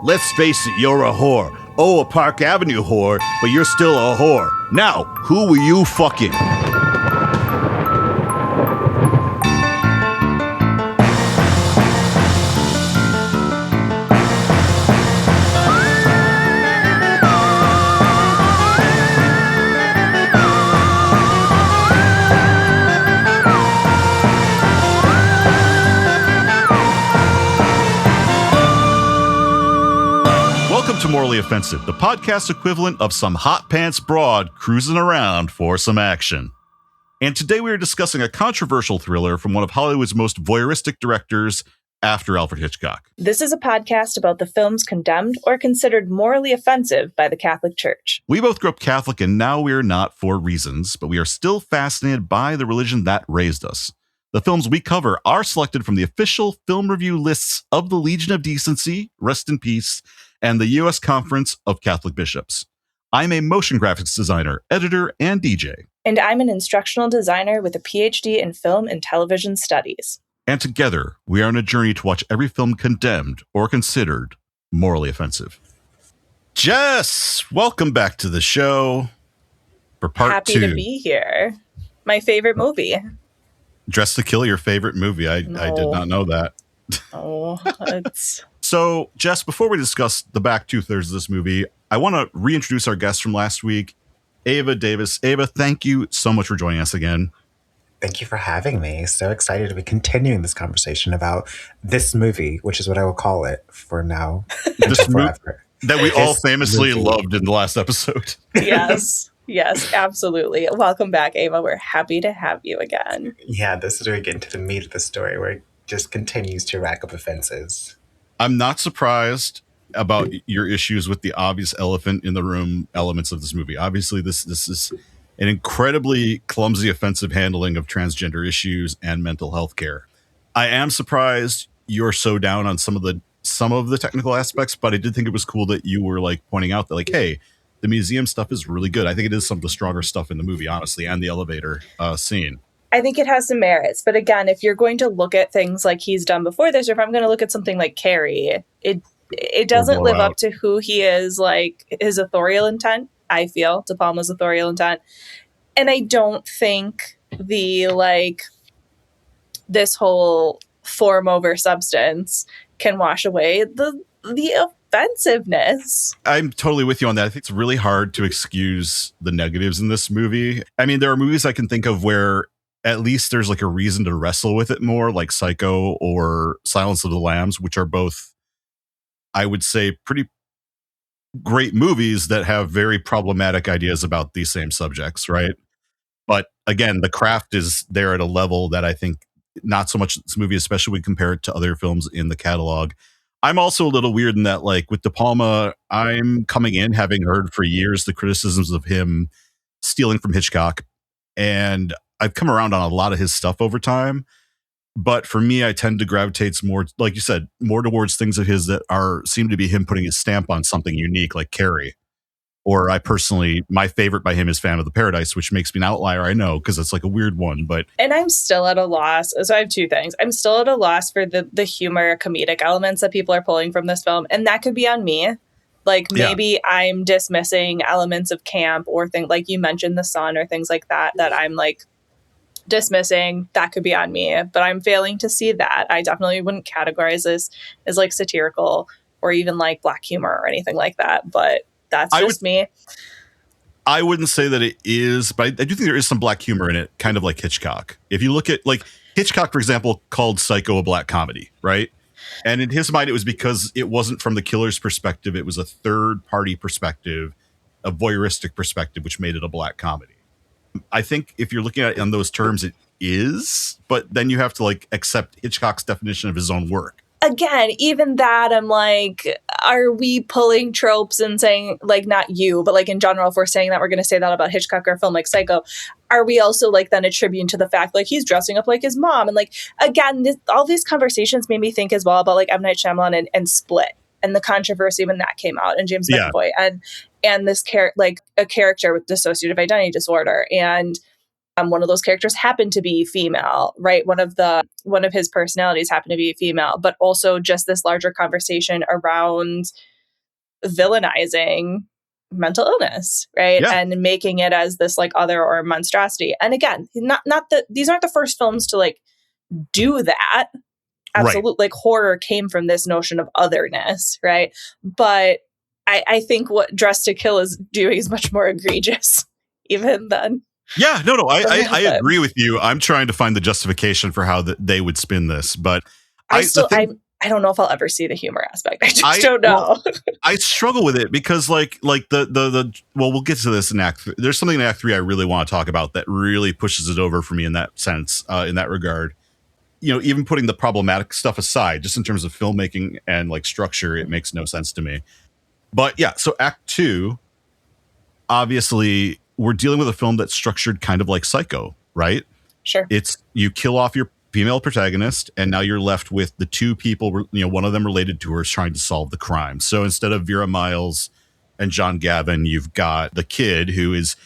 Let's face it, you're a whore. Oh, a Park Avenue whore, but you're still a whore. Now, who were you fucking? Welcome to Morally Offensive, the podcast equivalent of some hot pants broad cruising around for some action. And today we are discussing a controversial thriller from one of Hollywood's most voyeuristic directors after Alfred Hitchcock. This is a podcast about the films condemned or considered morally offensive by the Catholic Church. We both grew up Catholic, and now we are not for reasons, but we are still fascinated by the religion that raised us. The films we cover are selected from the official film review lists of the Legion of Decency, rest in peace, and the U.S. Conference of Catholic Bishops. I'm a motion graphics designer, editor, and DJ. And I'm an instructional designer with a PhD in film and television studies. And together, we are on a journey to watch every film condemned or considered morally offensive. Jess, welcome back to the show for part 2. Happy to be here. My favorite movie. Dressed to Kill, your favorite movie. I did not know that. Oh, it's... So, Jess, before we discuss the back two-thirds of this movie, I want to reintroduce our guest from last week, Ava Davis. Ava, thank you so much for joining us again. Thank you for having me. So excited to be continuing this conversation about this movie, which is what I will call it for now. This movie that we all famously loved in the last episode. Yes, absolutely. Welcome back, Ava. We're happy to have you again. Yeah, this is where we get into the meat of the story, where it just continues to rack up offenses. I'm not surprised about your issues with the obvious elephant in the room elements of this movie. Obviously, this is an incredibly clumsy, offensive handling of transgender issues and mental health care. I am surprised you're so down on some of the technical aspects, but I did think it was cool that you were like pointing out that like, hey, the museum stuff is really good. I think it is some of the stronger stuff in the movie, honestly, and the elevator scene. I think it has some merits. But again, if you're going to look at things like he's done before this, or if I'm going to look at something like Carrie, it doesn't live up to who he is, like his authorial intent, I feel, De Palma's authorial intent. And I don't think this whole form over substance can wash away the offensiveness. I'm totally with you on that. I think it's really hard to excuse the negatives in this movie. I mean, there are movies I can think of where at least there's like a reason to wrestle with it more, like Psycho or Silence of the Lambs, which are both, I would say, pretty great movies that have very problematic ideas about these same subjects, right? But again, the craft is there at a level that I think not so much this movie, especially when compared to other films in the catalog. I'm also a little weird in that, like with De Palma, I'm coming in having heard for years the criticisms of him stealing from Hitchcock, and I've come around on a lot of his stuff over time. But for me, I tend to gravitate more, like you said, more towards things of his that seem to be him putting his stamp on something unique, like Carrie. Or my favorite by him is Phantom of the Paradise, which makes me an outlier, I know, because it's like a weird one. And I'm still at a loss. So I have two things. I'm still at a loss for the humor, comedic elements that people are pulling from this film. And that could be on me. Like maybe I'm dismissing elements of camp or things like you mentioned, The Sun or things like that I'm like dismissing. That could be on me, but I'm failing to see that. I definitely wouldn't categorize this as like satirical or even like black humor or anything like that. But that's just me. I wouldn't say that it is, but I do think there is some black humor in it, kind of like Hitchcock. If you look at like Hitchcock, for example, called Psycho a black comedy, right? And in his mind, it was because it wasn't from the killer's perspective. It was a third party perspective, a voyeuristic perspective, which made it a black comedy. I think if you're looking at it in those terms, it is, but then you have to like accept Hitchcock's definition of his own work. Again, even that, I'm like, are we pulling tropes and saying, like, not you, but like in general, if we're saying that we're going to say that about Hitchcock or a film like Psycho, are we also like then attributing to the fact like he's dressing up like his mom? And like, again, all these conversations made me think as well about like M. Night Shyamalan and Split and the controversy when that came out and James McAvoy and this like a character with dissociative identity disorder. And one of those characters happened to be female, right? One of his personalities happened to be female, but also just this larger conversation around villainizing mental illness, right? Yeah. And making it as this like other or monstrosity. And again, not that these aren't the first films to like do that. Absolutely. Right. Like horror came from this notion of otherness, right? But I think what Dress to Kill is doing is much more egregious even than. Yeah, no, I agree with you. I'm trying to find the justification for how they would spin this, but I don't know if I'll ever see the humor aspect. I just don't know. Well, I struggle with it because like the well, we'll get to this in Act 3. There's something in Act 3 I really want to talk about that really pushes it over for me in that sense, in that regard. You know, even putting the problematic stuff aside, just in terms of filmmaking and like structure, it makes no sense to me. But yeah, so Act 2, obviously, we're dealing with a film that's structured kind of like Psycho, right? Sure. It's you kill off your female protagonist, and now you're left with the two people, you know, one of them related to her is trying to solve the crime. So instead of Vera Miles and John Gavin, you've got the kid who is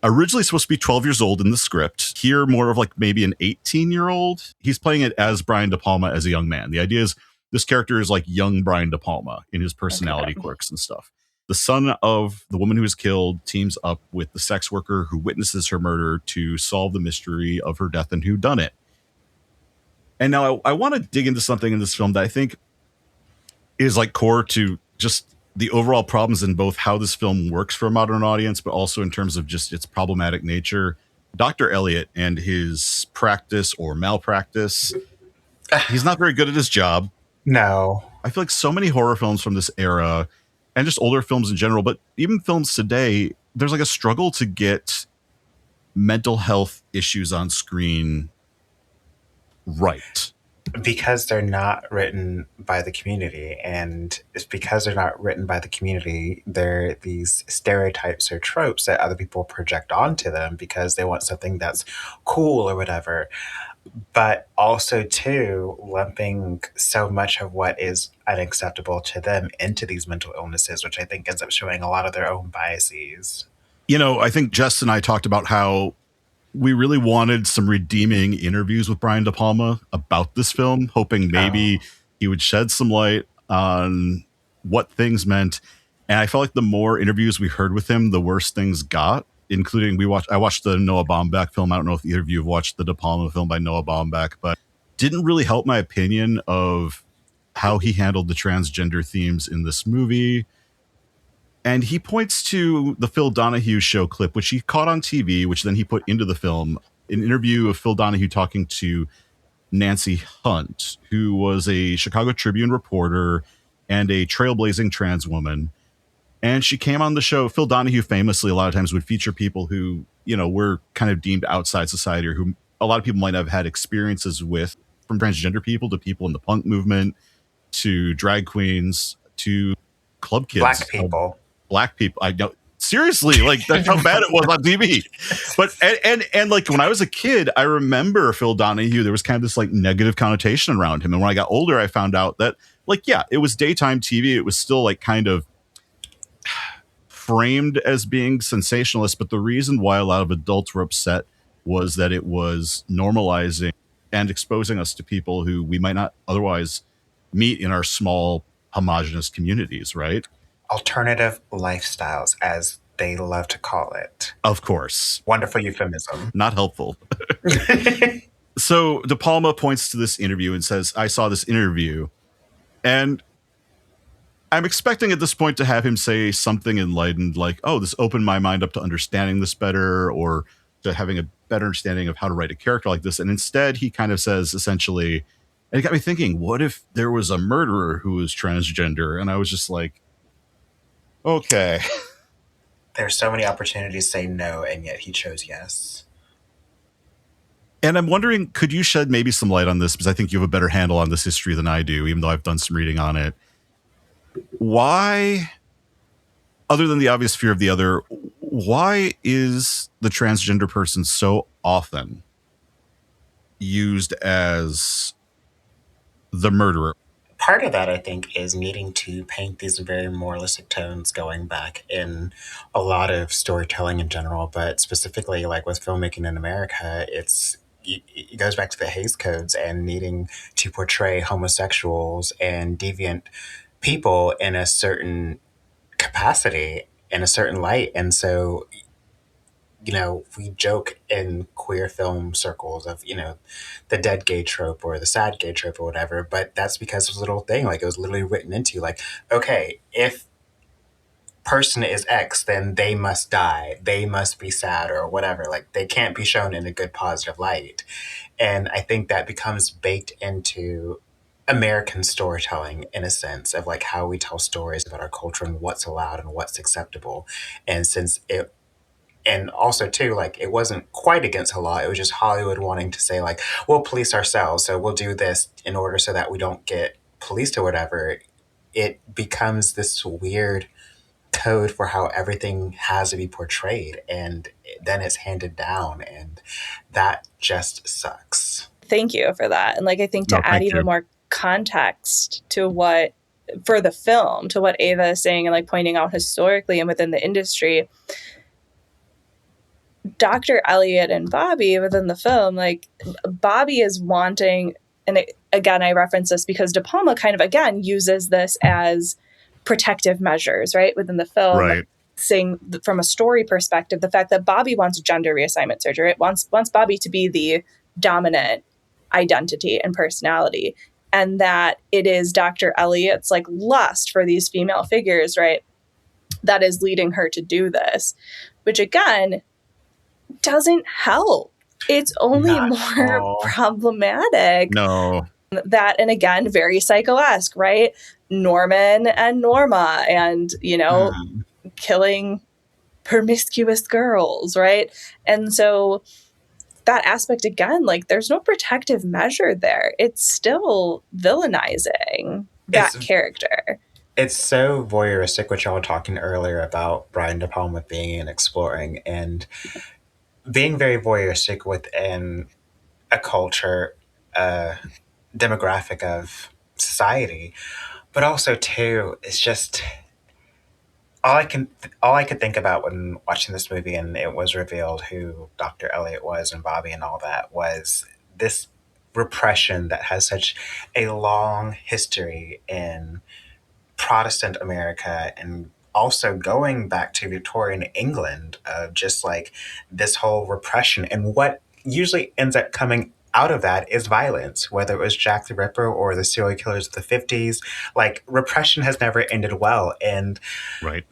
originally supposed to be 12 years old in the script. Here, more of like maybe an 18-year-old. He's playing it as Brian De Palma as a young man. The idea is this character is like young Brian De Palma in his personality quirks and stuff. The son of the woman who was killed teams up with the sex worker who witnesses her murder to solve the mystery of her death and who done it. And now I want to dig into something in this film that I think is like core to just the overall problems in both how this film works for a modern audience, but also in terms of just its problematic nature. Dr. Elliot and his practice or malpractice. He's not very good at his job. No. I feel like so many horror films from this era and just older films in general, but even films today, there's like a struggle to get mental health issues on screen right. Because they're not written by the community. And it's because they're not written by the community, they're these stereotypes or tropes that other people project onto them because they want something that's cool or whatever. But also, too, lumping so much of what is unacceptable to them into these mental illnesses, which I think ends up showing a lot of their own biases. You know, I think Jess and I talked about how we really wanted some redeeming interviews with Brian De Palma about this film, hoping maybe he would shed some light on what things meant. And I felt like the more interviews we heard with him, the worse things got, including I watched the Noah Baumbach film. I don't know if either of you have watched the De Palma film by Noah Baumbach, but didn't really help my opinion of how he handled the transgender themes in this movie. And he points to the Phil Donahue show clip, which he caught on TV, which then he put into the film, an interview of Phil Donahue talking to Nancy Hunt, who was a Chicago Tribune reporter and a trailblazing trans woman. And she came on the show. Phil Donahue famously a lot of times would feature people who, you know, were kind of deemed outside society or who a lot of people might have had experiences with, from transgender people to people in the punk movement to drag queens to club kids. Black people. I know. Seriously, like that's how bad it was on TV. But and like when I was a kid, I remember Phil Donahue. There was kind of this like negative connotation around him. And when I got older, I found out that like, yeah, it was daytime TV. It was still like kind of framed as being sensationalist. But the reason why a lot of adults were upset was that it was normalizing and exposing us to people who we might not otherwise meet in our small homogenous communities, right? Alternative lifestyles, as they love to call it. Of course. Wonderful euphemism. Not helpful. So De Palma points to this interview and says, I saw this interview. And I'm expecting at this point to have him say something enlightened like, oh, this opened my mind up to understanding this better or to having a better understanding of how to write a character like this. And instead, he kind of says essentially, and it got me thinking, what if there was a murderer who was transgender? And I was just like, okay. There's so many opportunities to say no, and yet he chose yes. And I'm wondering, could you shed maybe some light on this? Because I think you have a better handle on this history than I do, even though I've done some reading on it. Why, other than the obvious fear of the other, why is the transgender person so often used as the murderer? Part of that, I think, is needing to paint these very moralistic tones going back in a lot of storytelling in general, but specifically like with filmmaking in America, it goes back to the Hays Codes and needing to portray homosexuals and deviant people in a certain capacity in a certain light. And so, we joke in queer film circles of, the dead gay trope or the sad gay trope or whatever, but that's because it was a little thing. Like, it was literally written into, like, okay, if person is X, then they must die. They must be sad or whatever. Like, they can't be shown in a good positive light. And I think that becomes baked into American storytelling in a sense of like how we tell stories about our culture and what's allowed and what's acceptable. And since it, and also too, like it wasn't quite against the law, it was just Hollywood wanting to say like, we'll police ourselves, so we'll do this in order so that we don't get policed or whatever. It becomes this weird code for how everything has to be portrayed, and then it's handed down, and that just sucks. Thank you for that. And like, I think to add even more context to what, for the film, to what Ava is saying and like pointing out historically and within the industry, Dr. Elliot and Bobby within the film, like Bobby is wanting, and again, I reference this because De Palma kind of, again, uses this as protective measures, right, within the film. Right. Saying from a story perspective, the fact that Bobby wants gender reassignment surgery, it wants Bobby to be the dominant identity and personality, and that it is Dr. Elliot's like lust for these female figures, right, that is leading her to do this, which again doesn't help. It's only more problematic. No. That, and again, very psycho-esque, right? Norman and Norma, and killing promiscuous girls, right? And so that aspect, again, like there's no protective measure there. It's still villainizing that character. It's so voyeuristic, what y'all were talking earlier about Brian De Palma being and exploring and being very voyeuristic within a culture, demographic of society, but also too, it's just all I could think about when watching this movie and it was revealed who Dr. Elliot was and Bobby and all that was this repression that has such a long history in Protestant America, and also going back to Victorian England of just like this whole repression. And what usually ends up coming out of that is violence, whether it was Jack the Ripper or the serial killers of the 50s. Like, repression has never ended well. And right.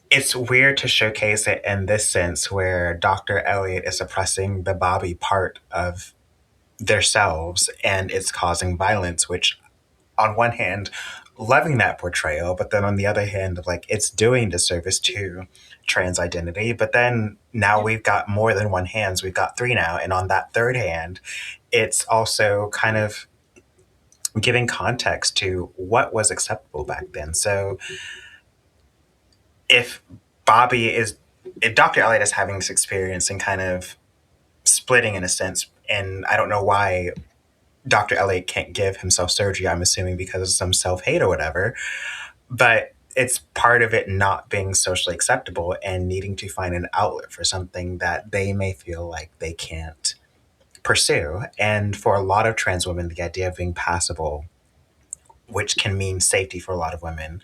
It's weird to showcase it in this sense where Dr. Elliot is suppressing the Bobby part of themselves and it's causing violence, which on one hand, loving that portrayal, but then on the other hand, like it's doing disservice to trans identity. But then now we've got more than one hands. We've got three now. And on that third hand, it's also kind of giving context to what was acceptable back then. So if Dr. Elliot is having this experience and kind of splitting in a sense, and I don't know why Dr. Elliot can't give himself surgery, I'm assuming because of some self-hate or whatever, but it's part of it not being socially acceptable and needing to find an outlet for something that they may feel like they can't pursue. And for a lot of trans women, the idea of being passable, which can mean safety for a lot of women,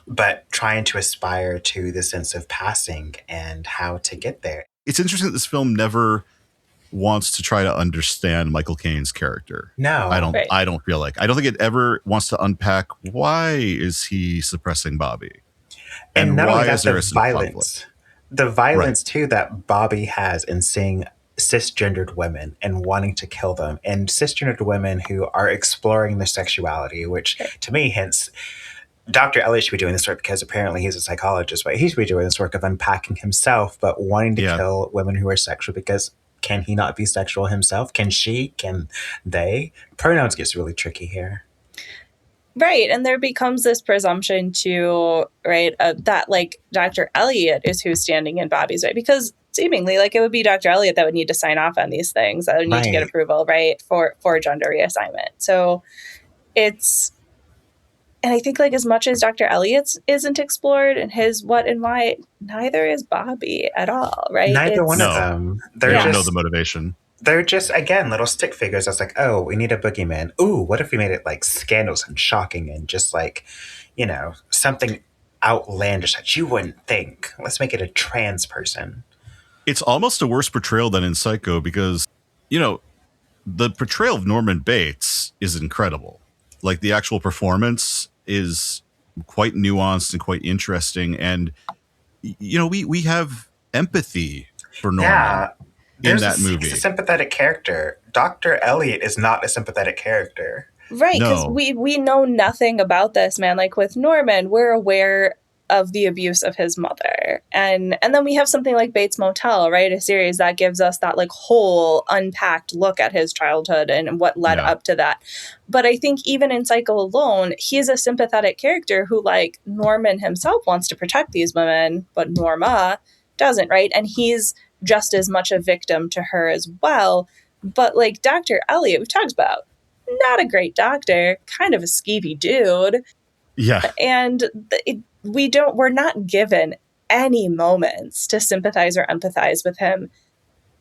but trying to aspire to the sense of passing and how to get there. It's interesting that this film never wants to try to understand Michael Caine's character. No. I don't feel like. I don't think it ever wants to unpack why is he suppressing Bobby? And not why only that, is there the violence. Conflict? The violence too that Bobby has in seeing cisgendered women and wanting to kill them, and cisgendered women who are exploring their sexuality, which to me hints Dr. Elliot should be doing this work because apparently he's a psychologist, but he should be doing this work of unpacking himself, but wanting to kill women who are sexual because can he not be sexual himself? Can she? Can they? Pronouns gets really tricky here. Right. And there becomes this presumption too, right, that like Dr. Elliot is who's standing in Bobby's way, because seemingly like it would be Dr. Elliot that would need to sign off on these things, that would need to get approval, right, for gender reassignment. So it's, and I think like as much as Dr. Elliot's isn't explored and his what and why, neither is Bobby at all, right? Neither one of them. They don't know the motivation. They're just, again, little stick figures. That's like, oh, we need a boogeyman. Ooh, what if we made it like scandalous and shocking and just like, something outlandish that you wouldn't think. Let's make it a trans person. It's almost a worse portrayal than in Psycho because, you know, the portrayal of Norman Bates is incredible. Like the actual performance is quite nuanced and quite interesting. And, you know, we have empathy for Norman in that movie. He's a sympathetic character. Dr. Elliot is not a sympathetic character. Right, because No. we know nothing about this man. Like with Norman, we're aware of the abuse of his mother. And then we have something like Bates Motel, right? A series that gives us that like whole unpacked look at his childhood and what led up to that. But I think even in Psycho alone, he's a sympathetic character who, like, Norman himself wants to protect these women, but Norma doesn't, right? And he's just as much a victim to her as well. But like Dr. Elliot, we've talked about, not a great doctor, kind of a skeevy dude. Yeah. And we're not given any moments to sympathize or empathize with him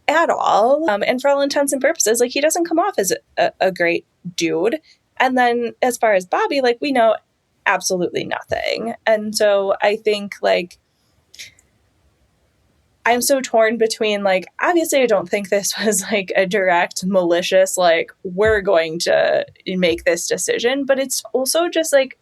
at all. And for all intents and purposes, like, he doesn't come off as a great dude. And then as far as Bobby, like, we know absolutely nothing. And so I think, like, I'm so torn between, like, obviously I don't think this was like a direct malicious, like, we're going to make this decision, but it's also just like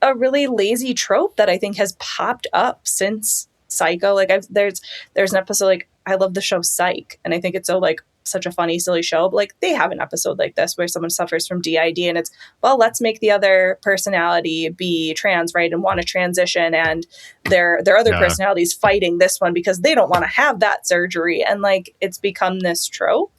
a really lazy trope that I think has popped up since Psycho. Like, there's an episode, like, I love the show Psych, and I think it's so, like, such a funny, silly show, but like they have an episode like this where someone suffers from DID and it's, well, let's make the other personality be trans, right, and want to transition, and their other personalities fighting this one because they don't want to have that surgery, and like it's become this trope.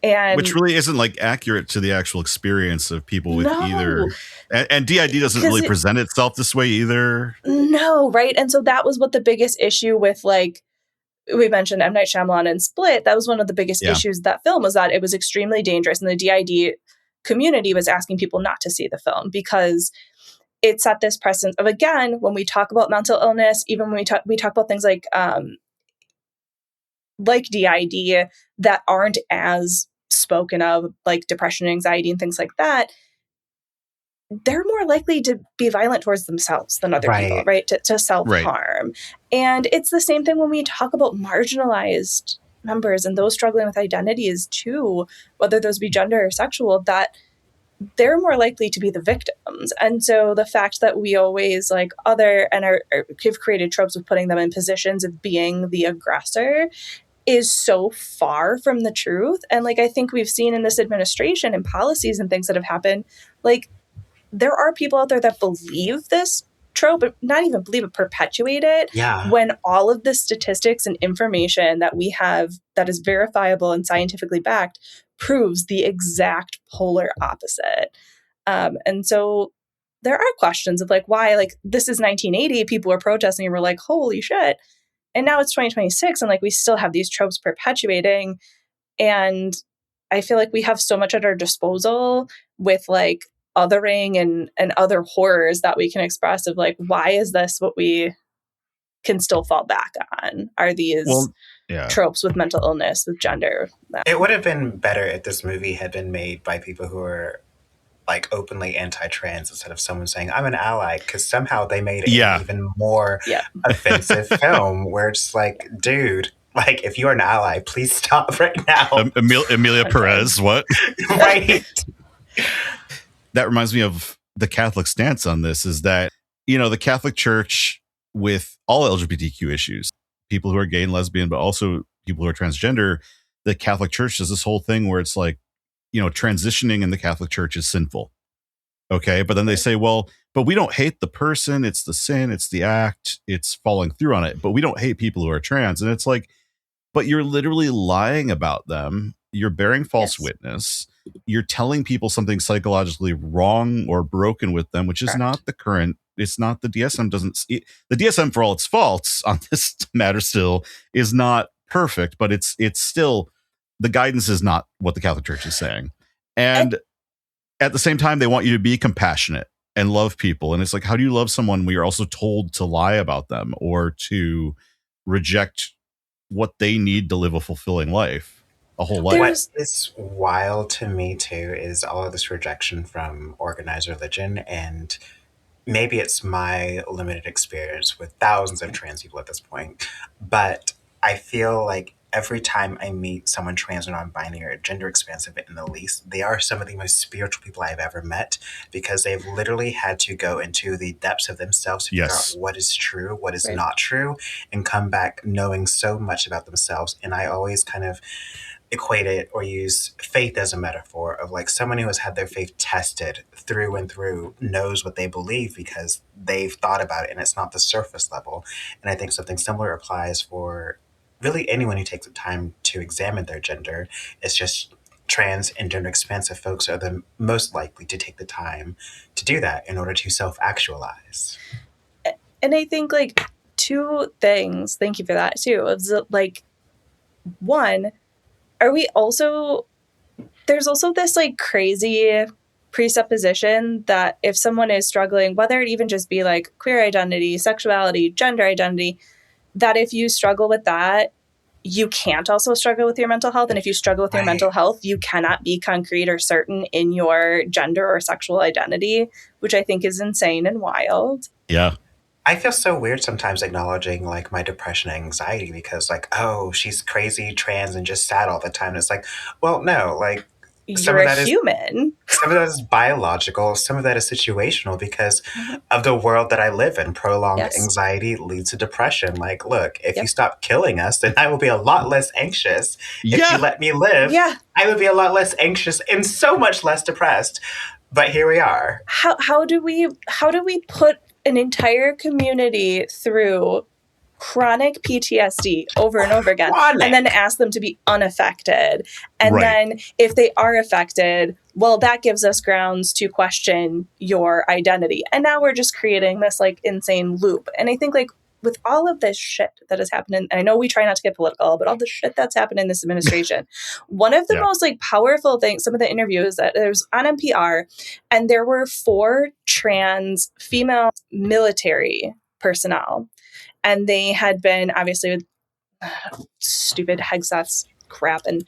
And which really isn't like accurate to the actual experience of people with either. And DID doesn't really present itself this way either. No, right? And so that was what the biggest issue with, like, we mentioned M. Night Shyamalan and Split. That was one of the biggest issues of that film, was that it was extremely dangerous. And the DID community was asking people not to see the film because it set this precedent of, again, when we talk about mental illness, even when we talk about things like DID that aren't as spoken of, like depression and anxiety and things like that, they're more likely to be violent towards themselves than other people, right? To self-harm. Right. And it's the same thing when we talk about marginalized members and those struggling with identities too, whether those be gender or sexual, that they're more likely to be the victims. And so the fact that we always like have created tropes of putting them in positions of being the aggressor is so far from the truth. And like, I think we've seen in this administration and policies and things that have happened, like, there are people out there that believe this trope, but not even believe it, perpetuate it. Yeah. When all of the statistics and information that we have that is verifiable and scientifically backed proves the exact polar opposite. And so there are questions of like, why, like, this is 1980, people were protesting and we're like, holy shit. And now it's 2026 and like we still have these tropes perpetuating. And I feel like we have so much at our disposal with like othering and other horrors that we can express of like, why is this what we can still fall back on? Are these tropes with mental illness, with gender? It would have been better if this movie had been made by people who are like openly anti-trans instead of someone saying I'm an ally, because somehow they made it an even more offensive film where it's like, dude, like, if you're an ally, please stop right now. Emilia Perez, what? Right. That reminds me of the Catholic stance on this, is that, you know, the Catholic Church with all LGBTQ issues, people who are gay and lesbian, but also people who are transgender, the Catholic Church does this whole thing where it's like, you know, transitioning in the Catholic Church is sinful. Okay. But then they say, well, but we don't hate the person. It's the sin. It's the act. It's following through on it. But we don't hate people who are trans. And it's like, but you're literally lying about them. You're bearing false witness. You're telling people something psychologically wrong or broken with them, which is not the current. It's not the DSM the DSM, for all its faults on this matter, still is not perfect, but it's still, the guidance is not what the Catholic Church is saying. And at the same time, they want you to be compassionate and love people. And it's like, how do you love someone when you're also told to lie about them or to reject what they need to live a fulfilling life? A whole life. What is wild to me too is all of this rejection from organized religion, and maybe it's my limited experience with thousands of trans people at this point, but I feel like every time I meet someone trans or non-binary or gender expansive in the least, they are some of the most spiritual people I've ever met because they've literally had to go into the depths of themselves to figure out Yes. what is true, what is Right. not true, and come back knowing so much about themselves. And I always kind of equate it or use faith as a metaphor of like someone who has had their faith tested through and through knows what they believe because they've thought about it and it's not the surface level. And I think something similar applies for really anyone who takes the time to examine their gender. It's just trans and gender expansive folks are the most likely to take the time to do that in order to self-actualize. And I think like two things, thank you for that too. It's like, one, are we also, there's also this like crazy presupposition that if someone is struggling, whether it even just be like queer identity, sexuality, gender identity, that if you struggle with that, you can't also struggle with your mental health. And if you struggle with your mental health, you cannot be concrete or certain in your gender or sexual identity, which I think is insane and wild. Yeah. I feel so weird sometimes acknowledging like my depression and anxiety because like, oh, she's crazy, trans, and just sad all the time. And it's like, well, no, like You're a human. Some of that is biological, some of that is situational because of the world that I live in. Prolonged anxiety leads to depression. Like, look, if you stop killing us, then I will be a lot less anxious. If you let me live, I would be a lot less anxious and so much less depressed. But here we are. How do we put an entire community through chronic PTSD over and over again and then ask them to be unaffected? And then if they are affected, well, that gives us grounds to question your identity. And now we're just creating this like insane loop. And I think like with all of this shit that has happened, and I know we try not to get political, but all the shit that's happened in this administration, one of the most like powerful things, some of the interviews that there was on NPR, and there were 4 trans female military personnel. And they had been obviously with stupid Hegseth's crap. And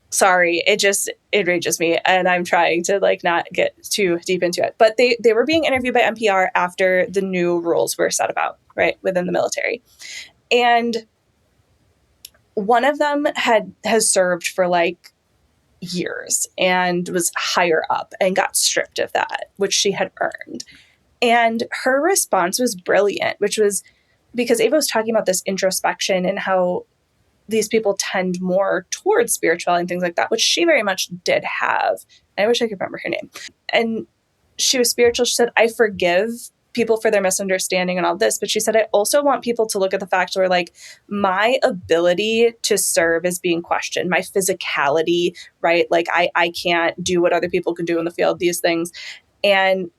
sorry, it enrages me. And I'm trying to like not get too deep into it. But they were being interviewed by NPR after the new rules were set about, right, within the military. And one of them has served for like years and was higher up and got stripped of that, which she had earned. And her response was brilliant, which was because Ava was talking about this introspection and how these people tend more towards spirituality and things like that, which she very much did have. I wish I could remember her name. And she was spiritual. She said, I forgive people for their misunderstanding and all this. But she said, I also want people to look at the fact where like my ability to serve is being questioned, my physicality, right? Like I can't do what other people can do in the field, these things. And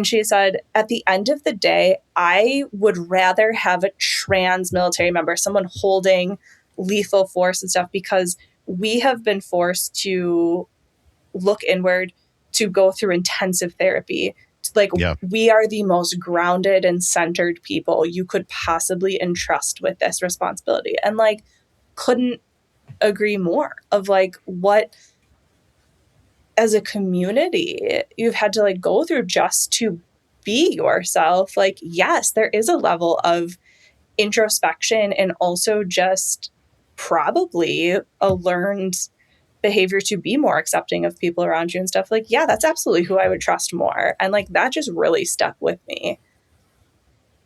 she said, at the end of the day, I would rather have a trans military member, someone holding lethal force and stuff, because we have been forced to look inward, to go through intensive therapy. Like, we are the most grounded and centered people you could possibly entrust with this responsibility. And like, couldn't agree more of like what as a community you've had to like go through just to be yourself. Like, yes, there is a level of introspection and also just probably a learned behavior to be more accepting of people around you and stuff. Like, yeah, that's absolutely who I would trust more. And like, that just really stuck with me.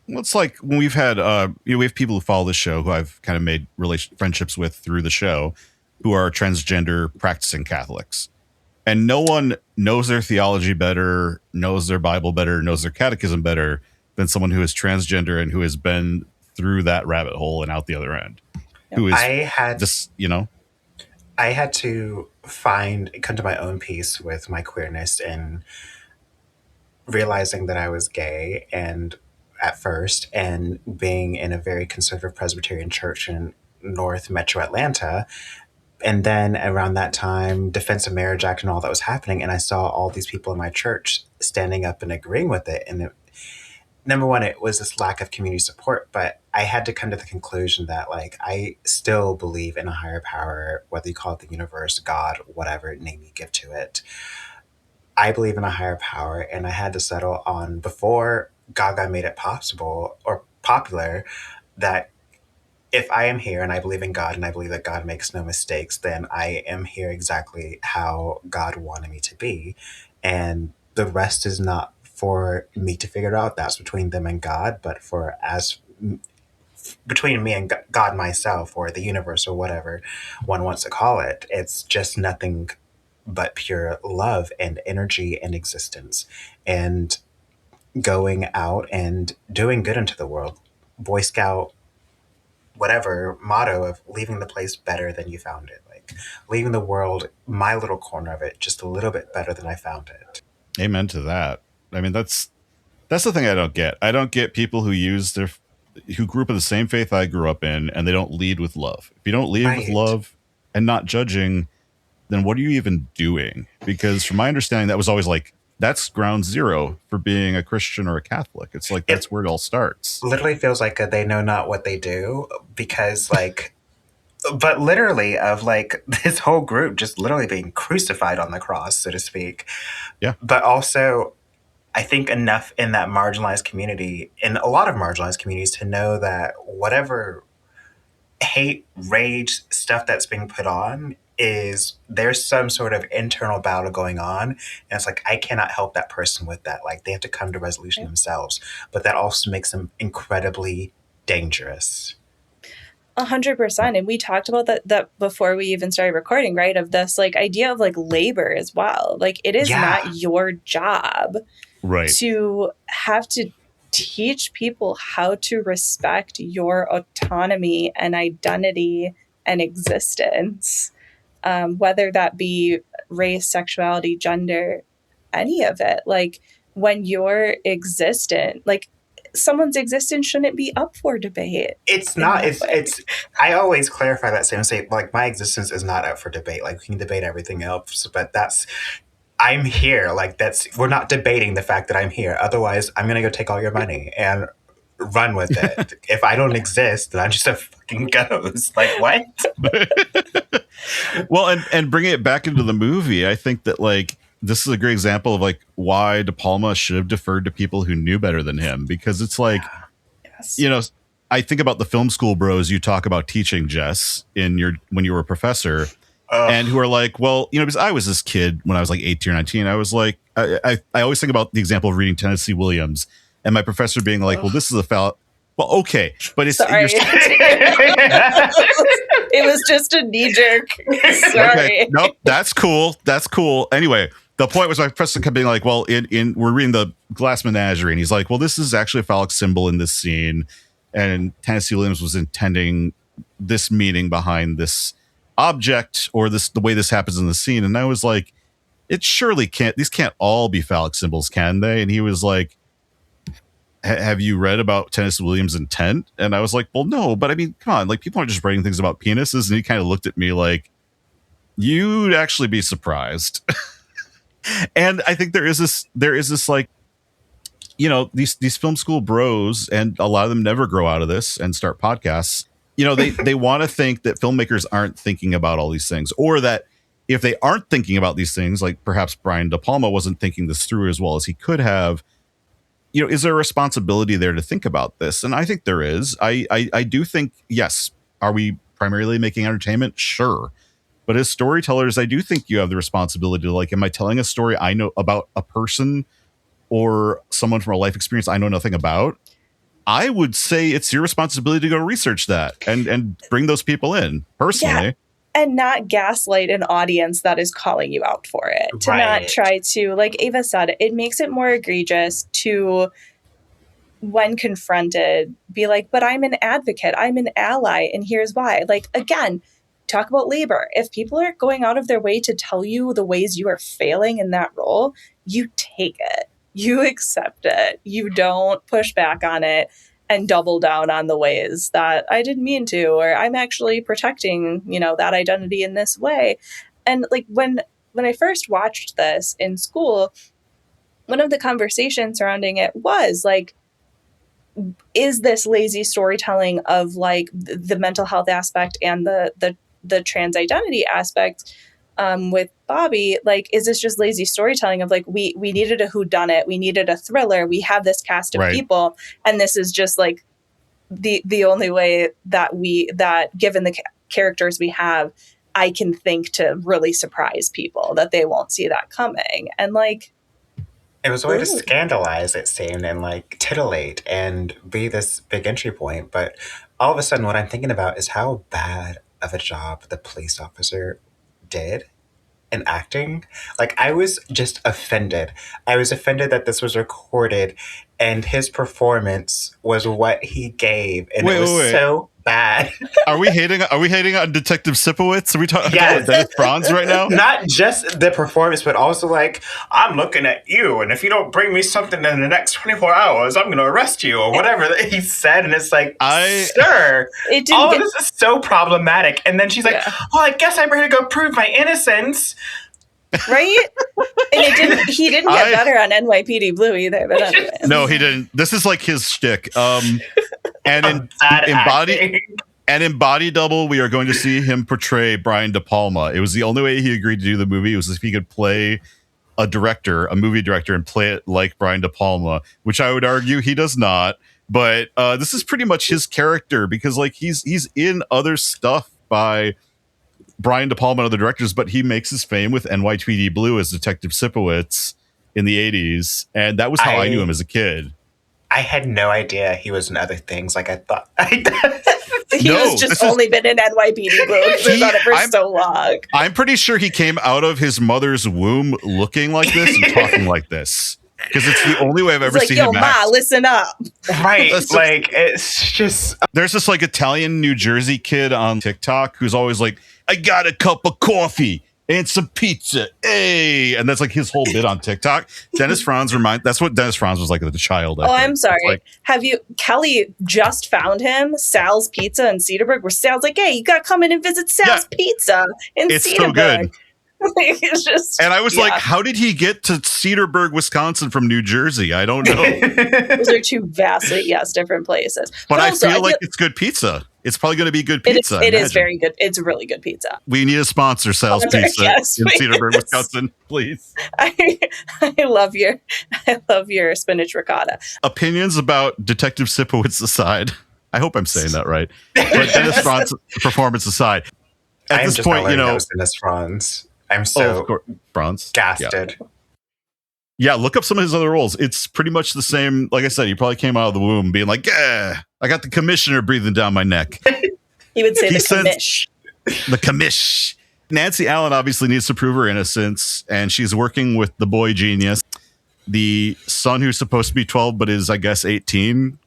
Well, it's like when we've had, we have people who follow the show who I've kind of made friendships with through the show who are transgender practicing Catholics. And no one knows their theology better, knows their Bible better, knows their catechism better than someone who is transgender and who has been through that rabbit hole and out the other end. Who is I had to come to my own peace with my queerness and realizing that I was gay and at first, and being in a very conservative Presbyterian church in North Metro Atlanta. And then around that time, Defense of Marriage Act and all that was happening. And I saw all these people in my church standing up and agreeing with it. And number one, it was this lack of community support. But I had to come to the conclusion that like, I still believe in a higher power, whether you call it the universe, God, whatever name you give to it. I believe in a higher power. And I had to settle on, before Gaga made it possible or popular that if I am here and I believe in God and I believe that God makes no mistakes, then I am here exactly how God wanted me to be. And the rest is not for me to figure out. That's between them and God, but for as between me and God myself or the universe or whatever one wants to call it, it's just nothing but pure love and energy and existence. And going out and doing good into the world. Boy Scout, whatever motto of leaving the place better than you found it. Like leaving the world, my little corner of it, just a little bit better than I found it. Amen to that. I mean, that's the thing I don't get. I don't get people who grew up in the same faith I grew up in, and they don't lead with love. If you don't lead with Right. love and not judging, then what are you even doing? Because from my understanding, that was always like, that's ground zero for being a Christian or a Catholic. It's like, that's where it all starts. Literally feels like they know not what they do because like, but literally of like this whole group just literally being crucified on the cross, so to speak. Yeah. But also I think enough in that marginalized community, in a lot of marginalized communities, to know that whatever hate, rage, stuff that's being put on is there's some sort of internal battle going on. And it's like, I cannot help that person with that. Like they have to come to resolution themselves. But that also makes them incredibly dangerous. 100%. And we talked about that before we even started recording, right? Of this like idea of like labor as well. Like it is not your job to have to teach people how to respect your autonomy and identity and existence, whether that be race, sexuality, gender, any of it. Like when you're existent, like someone's existence shouldn't be up for debate. It's not. It's. I always clarify that same say like my existence is not up for debate. Like we can debate everything else, but that's. I'm here. Like that's. We're not debating the fact that I'm here. Otherwise, I'm gonna go take all your money and run with it. If I don't exist, then I'm just a fucking ghost. Like what? Well, and bringing it back into the movie, I think that like this is a great example of like why De Palma should have deferred to people who knew better than him, because it's like, you know, I think about the film school bros you talk about teaching, Jess, when you were a professor, and who are like, well, you know, because I was this kid when I was like 18 or 19, I was like, I always think about the example of reading Tennessee Williams and my professor being like, well, this is a foul. Well, okay, but it's sorry. It was just a knee jerk. Sorry. Okay. Nope, that's cool. That's cool. Anyway, the point was my professor kept being like, well, we're reading the Glass Menagerie, and he's like, well, this is actually a phallic symbol in this scene, and Tennessee Williams was intending this meaning behind this object or the way this happens in the scene. And I was like, it surely can't. These can't all be phallic symbols, can they? And he was like, have you read about Tennessee Williams' intent? And I was like, well, no, but I mean, come on, like people aren't just writing things about penises. And he kind of looked at me like, you'd actually be surprised. And I think there is this like, you know, these film school bros, and a lot of them never grow out of this and start podcasts. You know, they want to think that filmmakers aren't thinking about all these things, or that if they aren't thinking about these things, like perhaps Brian De Palma wasn't thinking this through as well as he could have. You know, is there a responsibility there to think about this? And I think there is. I do think, yes. Are we primarily making entertainment? Sure. But as storytellers, I do think you have the responsibility to like, am I telling a story I know about a person or someone from a life experience I know nothing about? I would say it's your responsibility to go research that and bring those people in personally. Yeah. And not gaslight an audience that is calling you out for it. To not try to, like Ava said, it makes it more egregious to, when confronted, be like, but I'm an advocate, I'm an ally, and here's why. Like, again, talk about labor. If people are going out of their way to tell you the ways you are failing in that role, you take it. You accept it. You don't push back on it and double down on the ways that I didn't mean to, or I'm actually protecting, you know, that identity in this way. And like when I first watched this in school, one of the conversations surrounding it was like, is this lazy storytelling of like the mental health aspect and the trans identity aspect with Bobby, like, is this just lazy storytelling of like, we needed a whodunit, we needed a thriller, we have this cast of people, and this is just like the only way that given the characters we have, I can think to really surprise people that they won't see that coming. And like, it was a way to scandalize, it seemed, and like titillate and be this big entry point. But all of a sudden, what I'm thinking about is how bad of a job the police officer did in acting. Like, I was just offended. I was offended that this was recorded and his performance was what he gave. And it was so bad. Are we hating on Detective Sipowicz? Are we talking about Dennis Franz right now? Not just the performance, but also like, I'm looking at you, and if you don't bring me something in the next 24 hours, I'm going to arrest you, or whatever that he said. And it's like, sir, all of this is so problematic. And then she's like, well, I guess I better go prove my innocence. Right? And he didn't get better on NYPD Blue either. But anyway. No, he didn't. This is like his shtick. And in Body Double, we are going to see him portray Brian De Palma. It was the only way he agreed to do the movie was if he could play a movie director, and play it like Brian De Palma, which I would argue he does not. But this is pretty much his character, because like he's in other stuff by Brian De Palma and other directors, but he makes his fame with NYPD Blue as Detective Sipowicz in the 80s, and that was how I knew him as a kid. I had no idea he was in other things. Like, I thought He's just only been in NYPD Blue. He's done it for so long. I'm pretty sure he came out of his mother's womb looking like this and talking like this, because it's the only way I've ever seen him act. Ma, listen up. Right. Like, it's just... There's this like Italian New Jersey kid on TikTok who's always like, I got a cup of coffee and some pizza. Hey. And that's like his whole bit on TikTok. That's what Dennis Franz was like as a child. I'm sorry. Kelly just found him, Sal's Pizza in Cedarburg, where Sal's like, hey, you got to come in and visit Sal's Pizza in Cedarburg. It's so good. It's just, and I was like, how did he get to Cedarburg, Wisconsin from New Jersey? I don't know. Those are two vastly, different places. But I feel like it's good pizza. It's probably going to be good pizza. It is very good. It's really good pizza. We need a sponsor, Sal's Pizza in Cedarburg, Wisconsin, please. I love your spinach ricotta. Opinions about Detective Sipowicz aside, I hope I'm saying that right. But Dennis Franz's performance aside, at this point, Dennis Franz. I'm so Franz gasted. Yeah, look up some of his other roles. It's pretty much the same. Like I said, he probably came out of the womb being like, yeah, I got the commissioner breathing down my neck. He would say the commish. The commish. Nancy Allen obviously needs to prove her innocence, and she's working with the boy genius, the son who's supposed to be 12 but is, I guess, 18, ?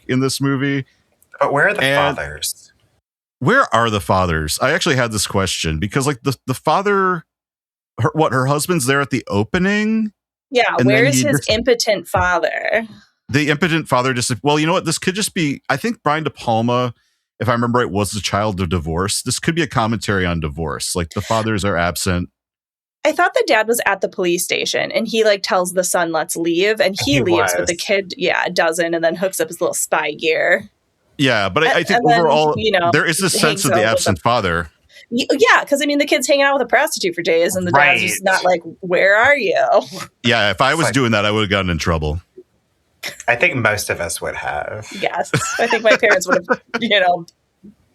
In this movie. But where are the fathers? Where are the fathers? I actually had this question because, like, the father, her husband's there at the opening? Yeah, where is his impotent father? The impotent father well, you know what? This could just be, I think Brian De Palma, if I remember right, was the child of divorce. This could be a commentary on divorce. Like, the fathers are absent. I thought the dad was at the police station and he like tells the son, let's leave. And he leaves, but the kid, doesn't, and then hooks up his little spy gear. Yeah, but I think overall, there is a sense of the absent father. Yeah, because I mean, the kid's hanging out with a prostitute for days, and the dad's just not like, "Where are you?" Yeah, if I was doing that, I would have gotten in trouble. I think most of us would have. Yes, I think my parents would have,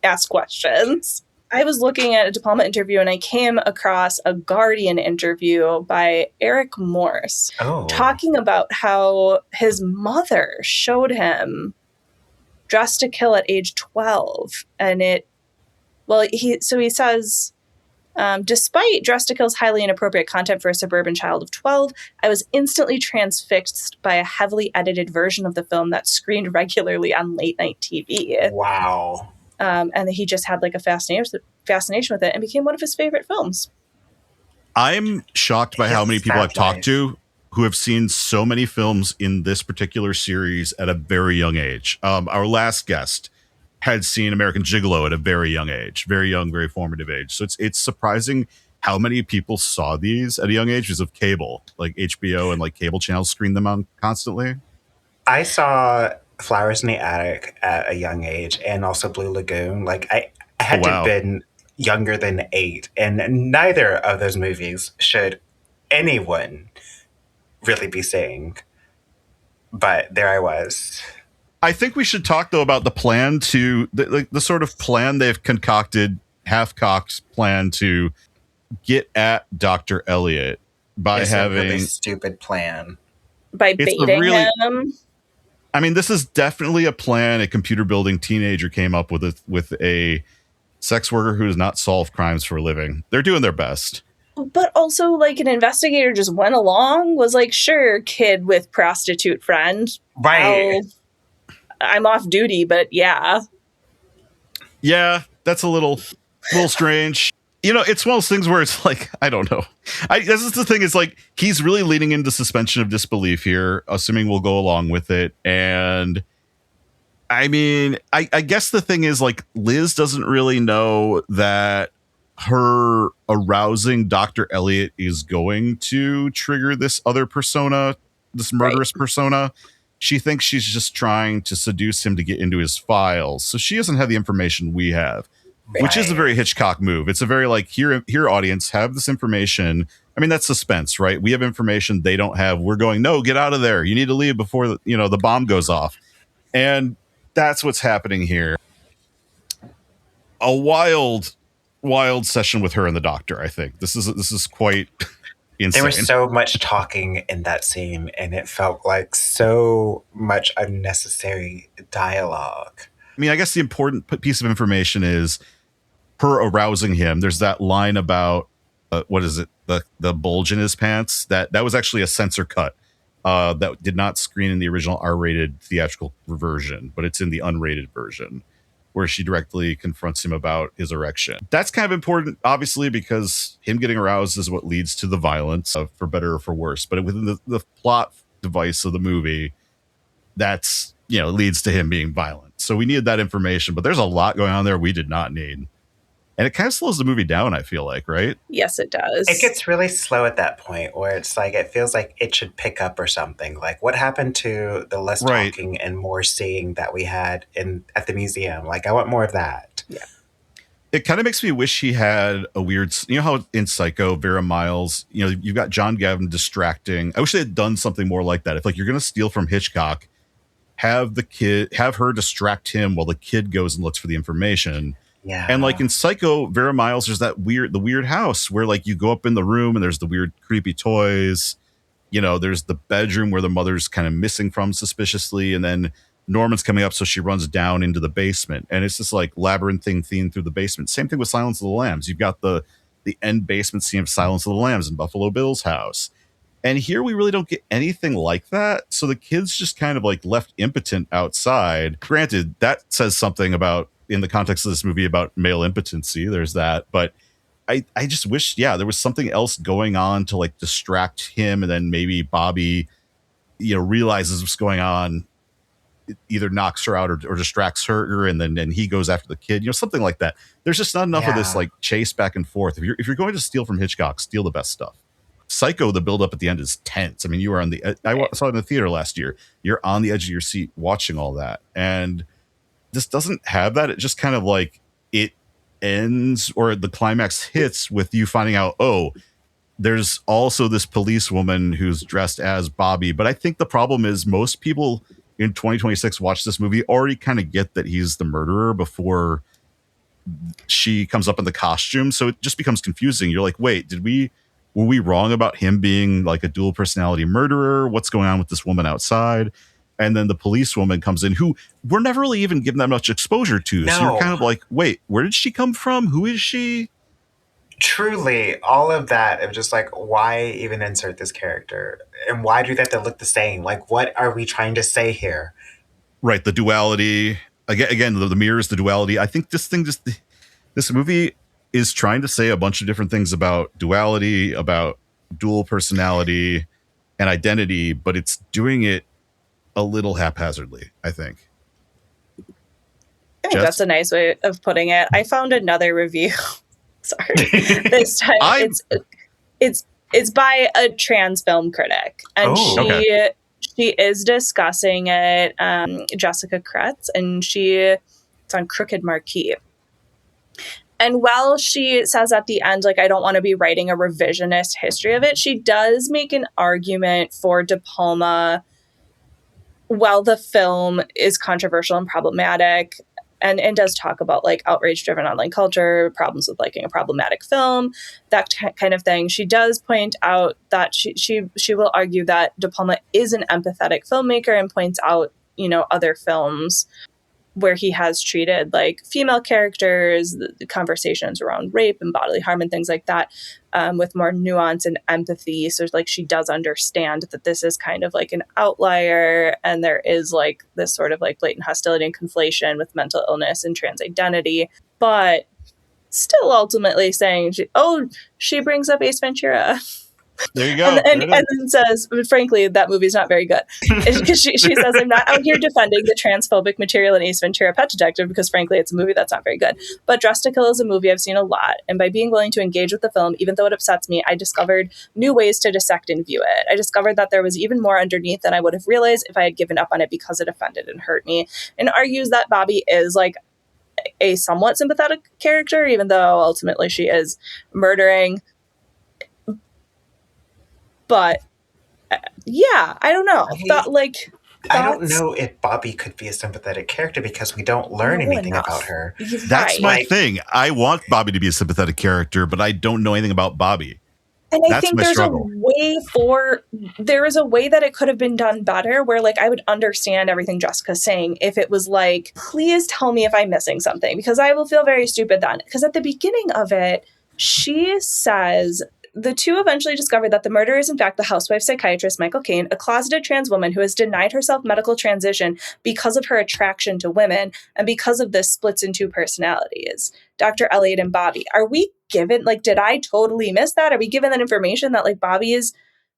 asked questions. I was looking at a De Palma interview, and I came across a Guardian interview by Eric Morse talking about how his mother showed him Dressed to Kill at age 12, and he says, despite Dressed to Kill's highly inappropriate content for a suburban child of 12, I was instantly transfixed by a heavily edited version of the film that screened regularly on late night TV. Wow. And he just had like a fascination with it and became one of his favorite films. I'm shocked by how many people I've talked to who have seen so many films in this particular series at a very young age. Our last guest had seen American Gigolo at a very young age, very young, very formative age. So it's surprising how many people saw these at a young age because of cable, like HBO and like cable channels screened them on constantly. I saw Flowers in the Attic at a young age, and also Blue Lagoon. Like I had to have been younger than 8. And neither of those movies should anyone really be seeing. But there I was. I think we should talk though about the plan to the sort of plan they've concocted, half-cocked plan to get at Dr. Elliot by It's having a really stupid plan. By baiting him. I mean, this is definitely a plan a computer building teenager came up with a sex worker who does not solve crimes for a living. They're doing their best. But also, like, an investigator just went along, was like, sure, kid with prostitute friend. Right. I'm off duty, but yeah. Yeah, that's a little strange. You know, it's one of those things where it's like, I don't know. This is the thing, is like, he's really leaning into suspension of disbelief here, assuming we'll go along with it. And I mean, I guess the thing is, like, Liz doesn't really know that her arousing Dr. Elliot is going to trigger this other persona, this murderous persona. She thinks she's just trying to seduce him to get into his files. So she doesn't have the information we have. Which is a very Hitchcock move. It's a very like, here, audience, have this information. I mean, that's suspense, right? We have information they don't have. We're going, no, get out of there. You need to leave before the bomb goes off. And that's what's happening here. A wild session with her and the doctor. I think this is quite insane. There was so much talking in that scene, and it felt like so much unnecessary dialogue. I mean, I guess the important piece of information is her arousing him. There's that line about what is it? The bulge in his pants. That was actually a censor cut that did not screen in the original R-rated theatrical version, but it's in the unrated version where she directly confronts him about his erection. That's kind of important, obviously, because him getting aroused is what leads to the violence, for better or for worse. But within the plot device of the movie, that's, leads to him being violent. So we needed that information, but there's a lot going on there we did not need. And it kind of slows the movie down, I feel like, right? Yes, it does. It gets really slow at that point where it's like, it feels like it should pick up or something. Like, what happened to the less talking and more seeing that we had at the museum? Like, I want more of that. Yeah. It kind of makes me wish he had a weird, how in Psycho, Vera Miles, you've got John Gavin distracting. I wish they had done something more like that. If like you're going to steal from Hitchcock, have her distract him while the kid goes and looks for the information. Yeah. And like in Psycho, Vera Miles, there's the weird house where like you go up in the room and there's the weird creepy toys. There's the bedroom where the mother's kind of missing from suspiciously, and then Norman's coming up, so she runs down into the basement, and it's just like labyrinthine theme through the basement. Same thing with Silence of the Lambs. You've got the end basement scene of Silence of the Lambs in Buffalo Bill's house. And here we really don't get anything like that. So the kid's just kind of like left impotent outside. Granted, that says something about, in the context of this movie, about male impotency. There's that. But I just wish, there was something else going on to like distract him. And then maybe Bobby, realizes what's going on, either knocks her out or distracts her. And then he goes after the kid, something like that. There's just not enough of this like chase back and forth. If you're going to steal from Hitchcock, steal the best stuff. Psycho, the build up at the end is tense. I mean, you were I saw it in the theater last year. You're on the edge of your seat watching all that. And this doesn't have that. It just kind of like it ends, or the climax hits with you finding out, there's also this police woman who's dressed as Bobby. But I think the problem is most people in 2026 watch this movie already kind of get that he's the murderer before she comes up in the costume. So it just becomes confusing. You're like, wait, were we wrong about him being like a dual personality murderer? What's going on with this woman outside? And then the police woman comes in, who we're never really even given that much exposure to. No. So you're kind of like, wait, where did she come from? Who is she? Truly, all of that, it was just like, why even insert this character? And why do they have to look the same? Like, what are we trying to say here? Right, the duality. Again, the mirrors, the duality. I think this movie is trying to say a bunch of different things about duality, about dual personality and identity, but it's doing it a little haphazardly, I think. I think that's a nice way of putting it. I found another review. Sorry. This time it's by a trans film critic. And she is discussing it, Jessica Kretz, and it's on Crooked Marquee. And while she says at the end, like, I don't want to be writing a revisionist history of it, she does make an argument for De Palma. While the film is controversial and problematic, and does talk about like outrage-driven online culture, problems with liking a problematic film, that kind of thing, she does point out that she will argue that De Palma is an empathetic filmmaker and points out, you know, other films where he has treated like female characters, the conversations around rape and bodily harm and things like that, with more nuance and empathy. So like she does understand that this is kind of like an outlier, and there is like this sort of like blatant hostility and conflation with mental illness and trans identity, but still ultimately saying, she brings up Ace Ventura. There you go. And then says, frankly, that movie's not very good. Because she says, I'm not out here defending the transphobic material in Ace Ventura: Pet Detective, because frankly, it's a movie that's not very good. But Dressed to Kill is a movie I've seen a lot. And by being willing to engage with the film, even though it upsets me, I discovered new ways to dissect and view it. I discovered that there was even more underneath than I would have realized if I had given up on it because it offended and hurt me. And argues that Bobby is like a somewhat sympathetic character, even though ultimately she is murdering. But yeah, I don't know. I don't know if Bobby could be a sympathetic character because we don't learn anything about her. That's my thing. I want Bobby to be a sympathetic character, but I don't know anything about Bobby. And I think there is a way that it could have been done better, where like I would understand everything Jessica's saying if it was like, please tell me if I'm missing something, because I will feel very stupid then. Because at the beginning of it, she says, the two eventually discovered that the murderer is in fact the housewife psychiatrist Michael Caine, a closeted trans woman who has denied herself medical transition because of her attraction to women, and because of this splits in two personalities, Dr. Elliot and Bobby. Are we given, like, did I totally miss that? Are we given that information that like Bobby is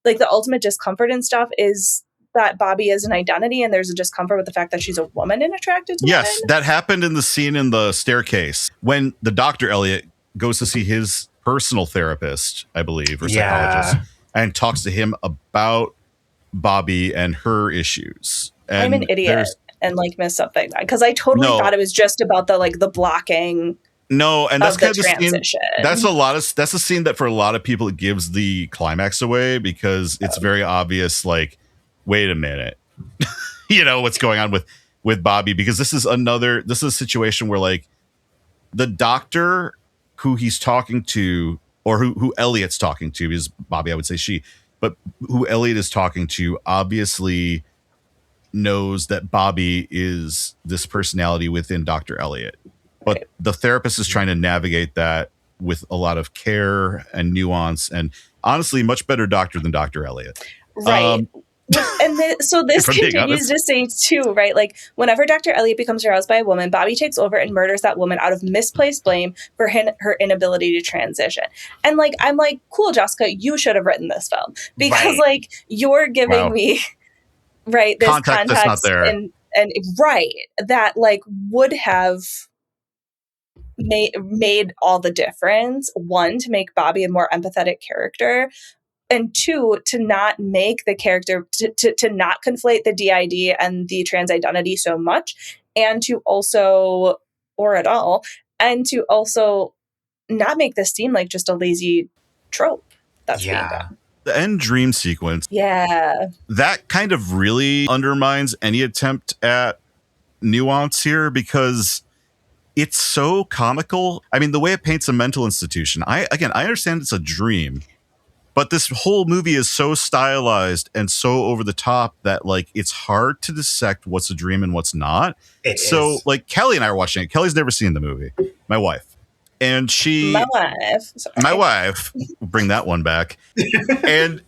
like the ultimate discomfort and stuff is that Bobby is an identity, and there's a discomfort with the fact that she's a woman and attracted to women? Yes, that happened in the scene in the staircase when the Dr. Elliot goes to see his personal therapist, I believe, or psychologist, and talks to him about Bobby and her issues. And I'm an idiot and like missed something because I totally thought it was just about the blocking. No, and that's kind of the transition. Scene. That's a scene that for a lot of people it gives the climax away, because it's very obvious. Like, wait a minute, you know what's going on with Bobby, because this is a situation where like the doctor who he's talking to, or who Elliot's talking to, is Bobby, I would say she, but who Elliot is talking to obviously knows that Bobby is this personality within Dr. Elliot. But the therapist is trying to navigate that with a lot of care and nuance, and honestly, much better doctor than Dr. Elliot. Right. So this continues to say too, right? Like whenever Dr. Elliot becomes aroused by a woman, Bobby takes over and murders that woman out of misplaced blame for her inability to transition. And like, I'm like, cool, Jessica, you should have written this film, because like you're giving me this context that's not there. and that like would have made all the difference. One, to make Bobby a more empathetic character, and two, to not make the character, to not conflate the DID and the trans identity so much, and to also, or at all, and to also not make this seem like just a lazy trope that's being done. The end dream sequence. Yeah. That kind of really undermines any attempt at nuance here, because it's so comical. I mean, the way it paints a mental institution, I understand it's a dream, but this whole movie is so stylized and so over the top that like it's hard to dissect what's a dream and what's not. Like Kelly and I are watching it. Kelly's never seen the movie, my wife. And my wife, bring that one back. And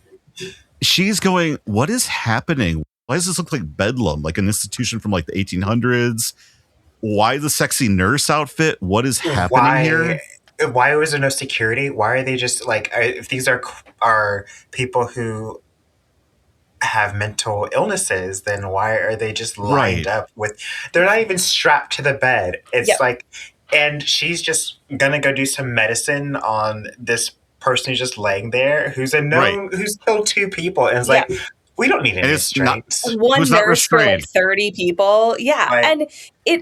she's going, what is happening? Why does this look like Bedlam, like an institution from like the 1800s? Why the sexy nurse outfit? What is happening here? Why was there no security? Why are they just like, if these are people who have mental illnesses, then why are they just lined up with, they're not even strapped to the bed. It's like, and she's just going to go do some medicine on this person who's just laying there, who's who's killed two people. And it's like, we don't need any restraints. One nurse for like 30 people. Yeah.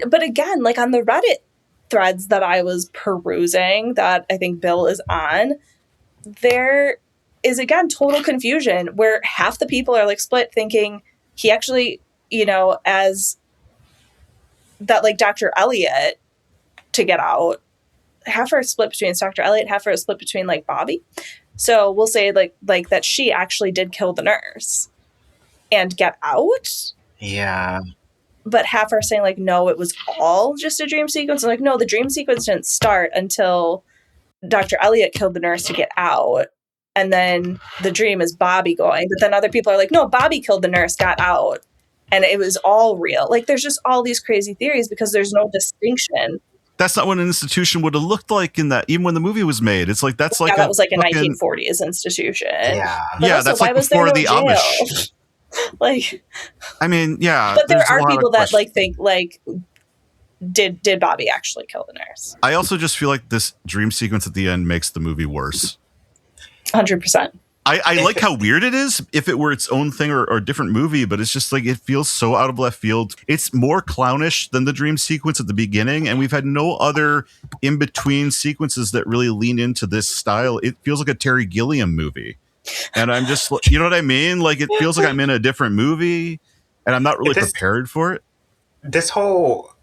But again, like on the Reddit threads that I was perusing that I think Bill is on, there is, again, total confusion where half the people are like split thinking he actually, you know, as that like Dr. Elliot to get out. Half are split between Dr. Elliot, half are split between like Bobby. So we'll say like that she actually did kill the nurse and get out. Yeah. But half are saying like, no, it was all just a dream sequence. And like, no, the dream sequence didn't start until Dr. Elliot killed the nurse to get out. And then the dream is Bobby going. But then other people are like, no, Bobby killed the nurse, got out. And it was all real. Like, there's just all these crazy theories because there's no distinction. That's not what an institution would have looked like in that, even when the movie was made. It's like, that's like, that was like a 1940s institution. Yeah. But yeah, also, that's like before the Amish. Like, I mean, yeah. But there are people that like think like, did Bobby actually kill the nurse? I also just feel like this dream sequence at the end makes the movie worse. 100%. I like how weird it is if it were its own thing or a different movie, but it's just like it feels so out of left field. It's more clownish than the dream sequence at the beginning, and we've had no other in-between sequences that really lean into this style. It feels like a Terry Gilliam movie. And I'm just, you know what I mean? Like it feels like I'm in a different movie, and I'm not really prepared for it. This whole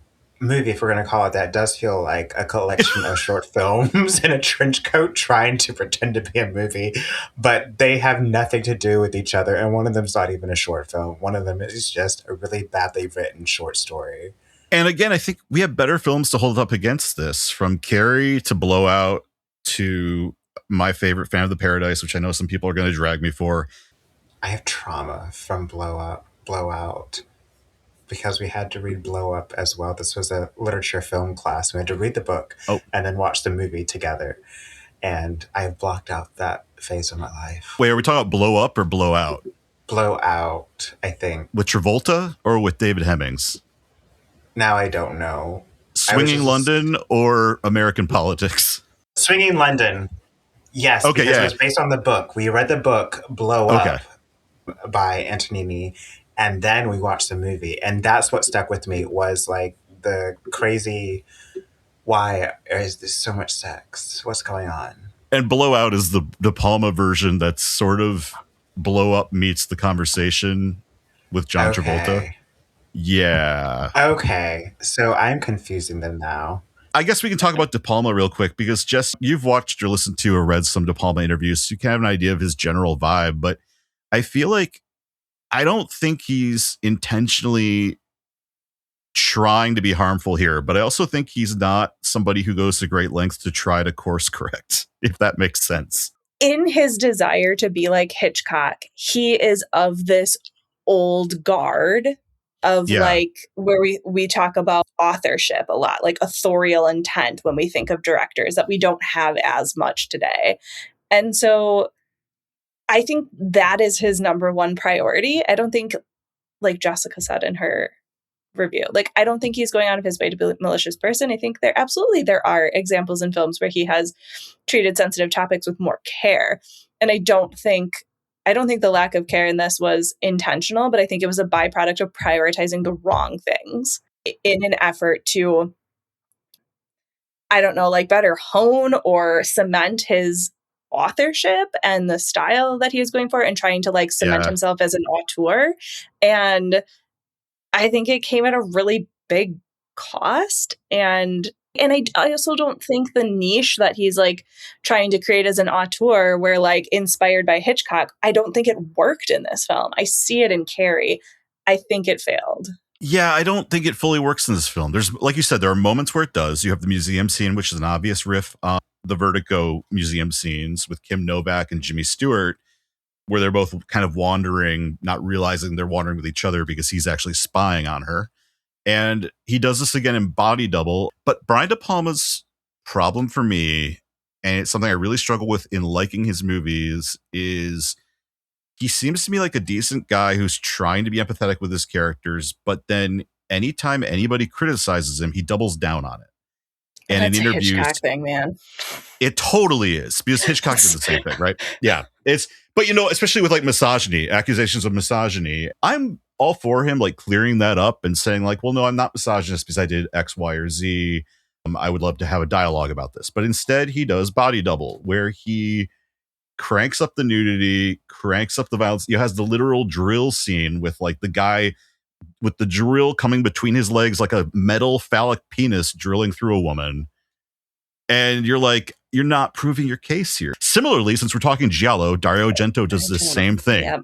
movie, if we're going to call it that, does feel like a collection of short films in a trench coat trying to pretend to be a movie, but they have nothing to do with each other. And one of them's not even a short film. One of them is just a really badly written short story. And again, I think we have better films to hold up against this, from Carrie to Blowout to my favorite, Fan of the Paradise, which I know some people are going to drag me for. I have trauma from Blowout. Because we had to read Blow Up as well. This was a literature film class. We had to read the book and then watch the movie together. And I have blocked out that phase of my life. Wait, are we talking about Blow Up or Blow Out? Blow Out, I think. With Travolta or with David Hemmings? Now I don't know. Swinging London or American Politics? Swinging London. Yes, okay, because it was based on the book. We read the book Blow Up by Antonini. And then we watched the movie. And that's what stuck with me, was like the crazy, why is there so much sex? What's going on? And Blowout is the De Palma version that's sort of Blow Up meets The Conversation with John Travolta. Yeah. Okay. So I'm confusing them now. I guess we can talk about De Palma real quick, because Jess, you've watched or listened to or read some De Palma interviews, so you can have an idea of his general vibe. But I feel like I don't think he's intentionally trying to be harmful here, but I also think he's not somebody who goes to great lengths to try to course correct, if that makes sense. In his desire to be like Hitchcock, he is of this old guard of like where we talk about authorship a lot, like authorial intent when we think of directors that we don't have as much today. And so I think that is his number one priority. I don't think, like Jessica said in her review, like, I don't think he's going out of his way to be a malicious person. I think there are examples in films where he has treated sensitive topics with more care. And I don't think the lack of care in this was intentional, but I think it was a byproduct of prioritizing the wrong things in an effort to, I don't know, like better hone or cement his authorship and the style that he was going for, and trying to like cement himself as an auteur. And I think it came at a really big cost. And I also don't think the niche that he's like trying to create as an auteur, where like inspired by Hitchcock, I don't think it worked in this film. I see it in Carrie. I think it failed. Yeah, I don't think it fully works in this film. There's, like you said, there are moments where it does. You have the museum scene, which is an obvious riff on the Vertigo museum scenes with Kim Novak and Jimmy Stewart, where they're both kind of wandering, not realizing they're wandering with each other because he's actually spying on her. And he does this again in Body Double. But Brian De Palma's problem for me, and it's something I really struggle with in liking his movies, is he seems to me like a decent guy who's trying to be empathetic with his characters, but then anytime anybody criticizes him, he doubles down on it. And that's in interviews, a Hitchcock thing, man. It totally is, because Hitchcock did the same thing, right? Yeah, but you know, especially with like misogyny, accusations of misogyny, I'm all for him like clearing that up and saying like, well, no, I'm not misogynist because I did X, Y, or Z. I would love to have a dialogue about this. But instead, he does body double, where he cranks up the nudity, cranks up the violence. He has the literal drill scene with like the guy with the drill coming between his legs like a metal phallic penis drilling through a woman. And you're like, you're not proving your case here. Similarly, since we're talking Giallo, Dario Argento does the same thing. Yep.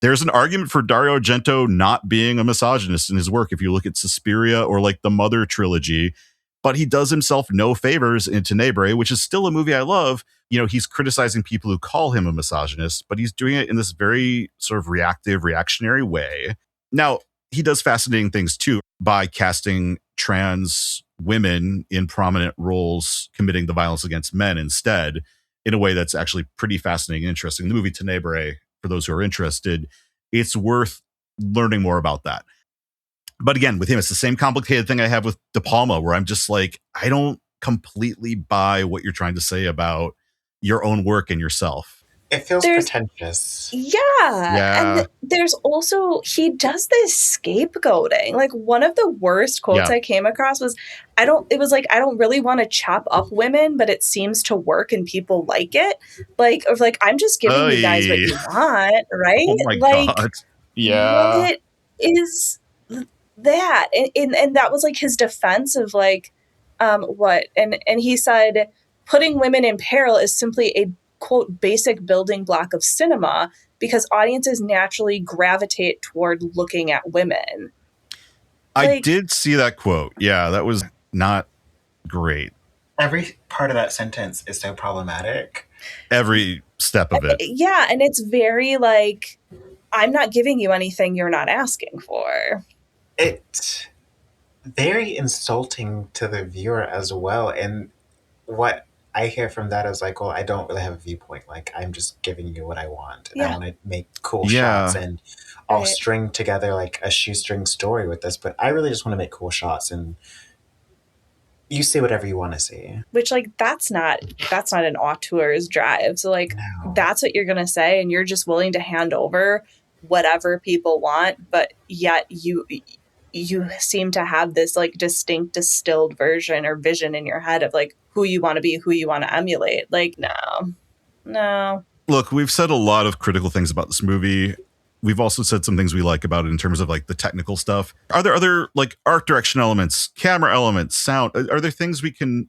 There's an argument for Dario Argento not being a misogynist in his work if you look at Suspiria or like the Mother trilogy, but he does himself no favors in Tenebrae, which is still a movie I love. You know, he's criticizing people who call him a misogynist, but he's doing it in this very sort of reactive, reactionary way. Now, he does fascinating things too by casting trans women in prominent roles committing the violence against men instead, in a way that's actually pretty fascinating and interesting. The movie Tenebrae, for those who are interested, it's worth learning more about that. But again, with him, it's the same complicated thing I have with De Palma, where I'm just like, I don't completely buy what you're trying to say about your own work and yourself. It feels pretentious. Yeah. And there's also, he does this scapegoating. Like, one of the worst quotes I came across was, I don't really want to chop up women, but it seems to work and people like it. Like, or like, I'm just giving you guys what you want, right? Oh my God. Yeah. What is that? And that was like his defense of like, what? And he said, putting women in peril is simply a quote basic building block of cinema because audiences naturally gravitate toward looking at women. I did see that quote. Yeah, that was not great. Every part of that sentence is so problematic. Every step of it. Yeah, and it's very like, I'm not giving you anything you're not asking for. It's very insulting to the viewer as well. And what I hear from that is like, well, I don't really have a viewpoint. Like, I'm just giving you what I want. And I want to make cool shots and I'll string together like a shoestring story with this. But I really just want to make cool shots and you see whatever you want to see. Which like, that's not an auteur's drive. So like, that's what you're going to say. And you're just willing to hand over whatever people want. But yet you seem to have this like distinct distilled version or vision in your head of like who you want to be, who you want to emulate. Like, no. Look, we've said a lot of critical things about this movie. We've also said some things we like about it in terms of like the technical stuff. Are there other like art direction elements, camera elements, sound? Are there things we can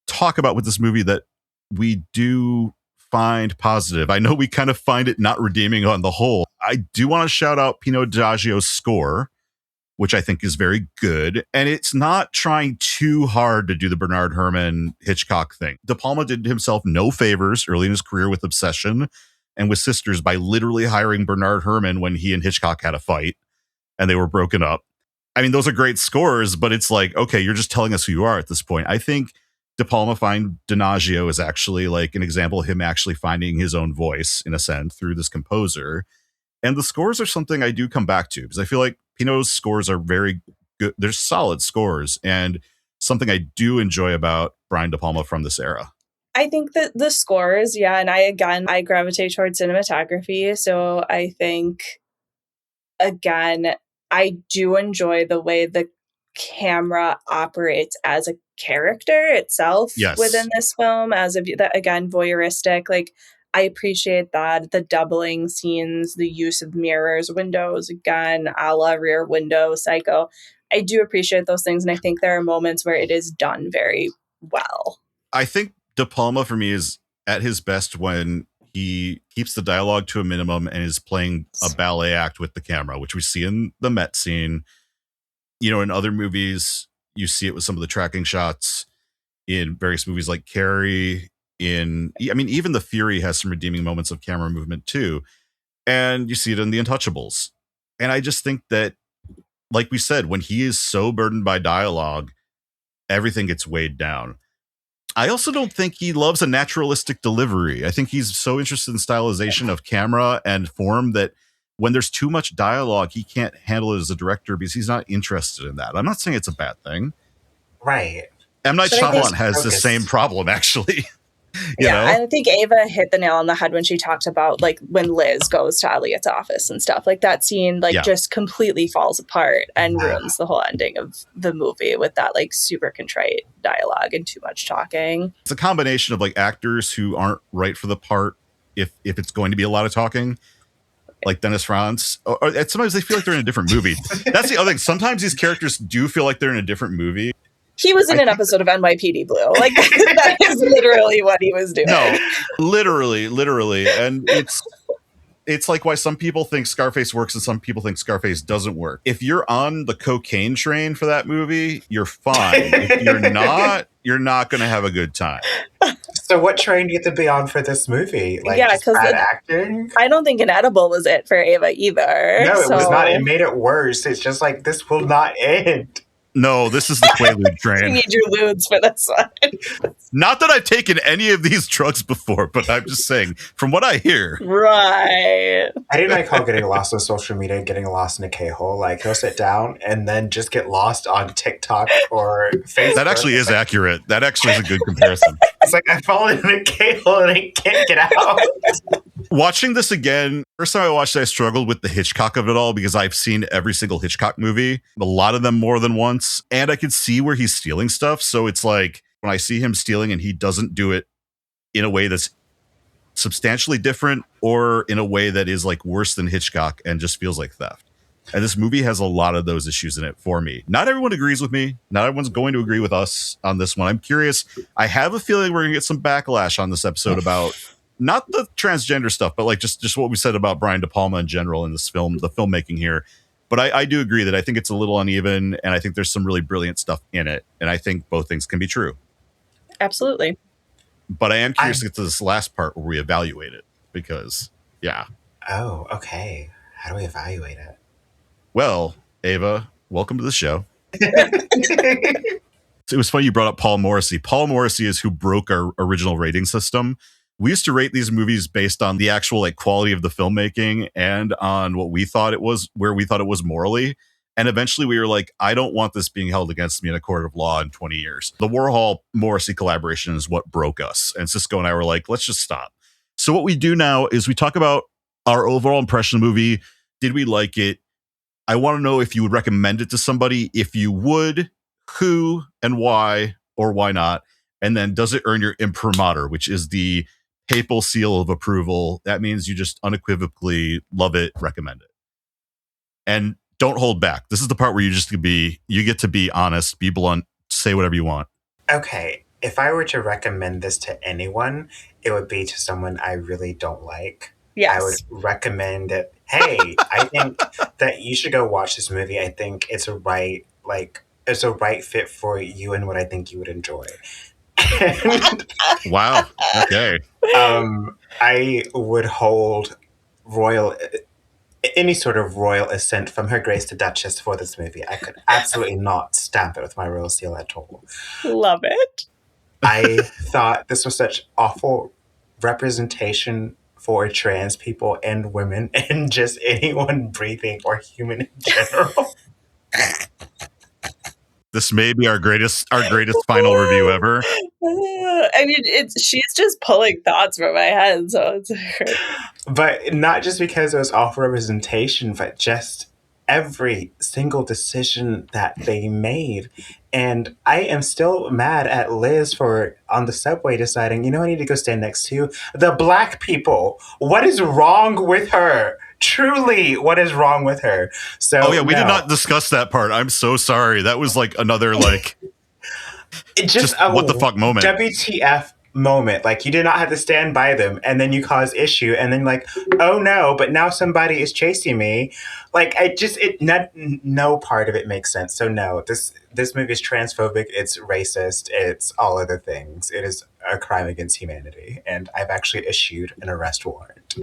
talk about with this movie that we do find positive? I know we kind of find it not redeeming on the whole. I do want to shout out Pino Donaggio's score, which I think is very good. And it's not trying too hard to do the Bernard Herrmann Hitchcock thing. De Palma did himself no favors early in his career with Obsession and with Sisters by literally hiring Bernard Herrmann when he and Hitchcock had a fight and they were broken up. I mean, those are great scores, but it's like, okay, you're just telling us who you are at this point. I think De Palma find Donaggio is actually like an example of him actually finding his own voice in a sense through this composer. And the scores are something I do come back to because I feel like Pino's scores are very good. They're solid scores and something I do enjoy about Brian De Palma from this era. I think that the scores, and I gravitate towards cinematography. So I think, again, I do enjoy the way the camera operates as a character itself within this film, as again, voyeuristic. Like, I appreciate that. The doubling scenes, the use of mirrors, windows, again, a la Rear Window, Psycho. I do appreciate those things. And I think there are moments where it is done very well. I think De Palma for me is at his best when he keeps the dialogue to a minimum and is playing a ballet act with the camera, which we see in the Met scene. You know, in other movies, you see it with some of the tracking shots in various movies like Carrie. Even The Fury has some redeeming moments of camera movement too. And you see it in The Untouchables. And I just think that, like we said, when he is so burdened by dialogue, everything gets weighed down. I also don't think he loves a naturalistic delivery. I think he's so interested in stylization of camera and form that when there's too much dialogue, he can't handle it as a director because he's not interested in that. I'm not saying it's a bad thing. Right. M. Night Shyamalan has the same problem, actually. You know? I think Ava hit the nail on the head when she talked about like when Liz goes to Elliot's office and stuff. Like that scene just completely falls apart and ruins the whole ending of the movie with that like super contrite dialogue and too much talking. It's a combination of like actors who aren't right for the part if it's going to be a lot of talking, like Dennis Franz, or sometimes they feel like they're in a different movie. That's the other thing. Sometimes these characters do feel like they're in a different movie. He was in an episode of NYPD Blue. Like, that is literally what he was doing. No, literally. And it's like why some people think Scarface works and some people think Scarface doesn't work. If you're on the cocaine train for that movie, you're fine. If you're not going to have a good time. So what train do you have to be on for this movie? Like, yeah, because bad acting? I don't think an edible was it for Ava either. No, it was not. It made it worse. It's just like, this will not end. No, this is the Quaalude train. You need your ludes for this one. Not that I've taken any of these drugs before, but I'm just saying, from what I hear. Right. I didn't like how getting lost on social media, getting lost in a K-hole. Like, he'll sit down and then just get lost on TikTok or Facebook. That actually is accurate. That actually is a good comparison. It's like, I fallen in a K-hole and I can't get out. Watching this again, first time I watched it, I struggled with the Hitchcock of it all because I've seen every single Hitchcock movie, a lot of them more than once, and I could see where he's stealing stuff. So it's like when I see him stealing and he doesn't do it in a way that's substantially different or in a way that is like worse than Hitchcock and just feels like theft. And this movie has a lot of those issues in it for me. Not everyone agrees with me. Not everyone's going to agree with us on this one. I'm curious. I have a feeling we're going to get some backlash on this episode about not the transgender stuff, but like just what we said about Brian De Palma in general in this film, the filmmaking here. But I do agree that I think it's a little uneven, and I think there's some really brilliant stuff in it. And I think both things can be true. Absolutely. But I am curious to get to this last part where we evaluate it because, yeah. Oh, okay. How do we evaluate it? Well, Ava, welcome to the show. It was funny you brought up Paul Morrissey. Paul Morrissey is who broke our original rating system. We used to rate these movies based on the actual like quality of the filmmaking and on what we thought it was, where we thought it was morally. And eventually we were like, I don't want this being held against me in a court of law in 20 years. The Warhol-Morrissey collaboration is what broke us. And Cisco and I were like, let's just stop. So what we do now is we talk about our overall impression of the movie. Did we like it? I want to know if you would recommend it to somebody. If you would, who and why or why not? And then does it earn your imprimatur, which is the papal seal of approval? That means you just unequivocally love it, recommend it. And don't hold back. This is the part where you get to be honest, be blunt, say whatever you want. Okay. If I were to recommend this to anyone, it would be to someone I really don't like. Yes. I would recommend it. Hey, I think that you should go watch this movie. I think it's a right fit for you and what I think you would enjoy. Wow. Okay. I would hold any sort of royal assent from Her Grace the Duchess for this movie. I could absolutely not stamp it with my royal seal at all. Love it. I thought this was such awful representation for trans people and women and just anyone breathing or human in general. This may be our greatest final review ever. I mean, she's just pulling thoughts from my head, so it's great. But not just because it was awful representation, but just every single decision that they made. And I am still mad at Liz for on the subway deciding, I need to go stand next to the Black people. What is wrong with her? Truly, what is wrong with her? So, we did not discuss that part. I'm so sorry. That was like another like just what the fuck moment. WTF moment. Like, you did not have to stand by them, and then you cause issue, and then like, oh no, but now somebody is chasing me. Like, no part of it makes sense. So no, this movie is transphobic, it's racist, it's all other things. It is a crime against humanity, and I've actually issued an arrest warrant.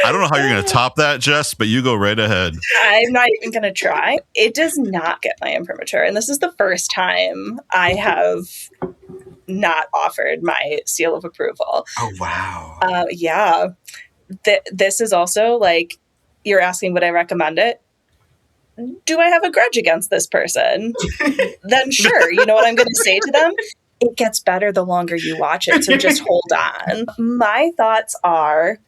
I don't know how you're going to top that, Jess, but you go right ahead. I'm not even going to try. It does not get my imprimatur, and this is the first time I have not offered my seal of approval. Oh, wow. Yeah. This is also like, you're asking would I recommend it? do I have a grudge against this person? Then sure, you know what I'm going to say to them? It gets better the longer you watch it, so just hold on. My thoughts are,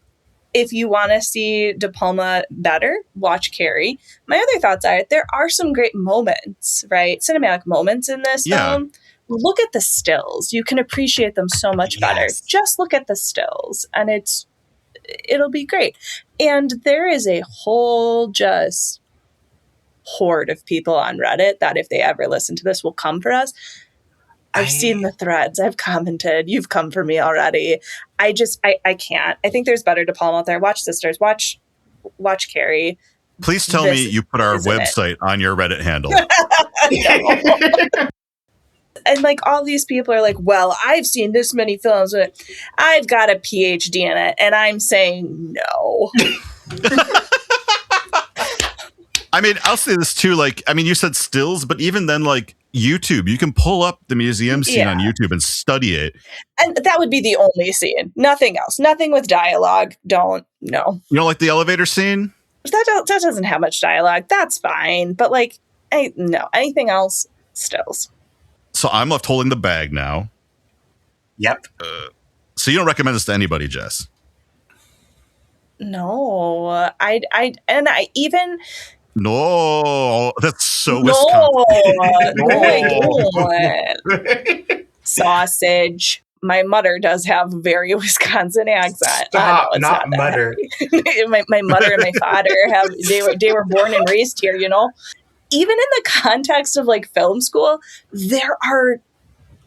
if you want to see De Palma better, watch Carrie. My other thoughts are, there are some great moments, right? Cinematic moments in this film. Look at the stills. You can appreciate them so much better. Just look at the stills, and it'll be great. And there is a whole just horde of people on Reddit that if they ever listen to this will come for us. I've seen the threads. I've commented. You've come for me already. I can't. I think there's better De Palma out there. Watch Sisters. Watch Carrie. Please tell me you put our website on your Reddit handle. And like all these people are like, well, I've seen this many films. I've got a PhD in it. And I'm saying no. I mean, I'll say this too. Like, I mean, you said stills, but even then, like YouTube, you can pull up the museum scene on YouTube and study it. And that would be the only scene. Nothing else. Nothing with dialogue. No. You don't like the elevator scene? That doesn't have much dialogue. That's fine. But like, no. Anything else, stills. So I'm left holding the bag now. Yep. So you don't recommend this to anybody, Jess? No. No, that's so Wisconsin. No. Sausage. My mother does have a very Wisconsin accent. Stop, not mother. my mother and my father they were born and raised here, you know. Even in the context of like film school, there are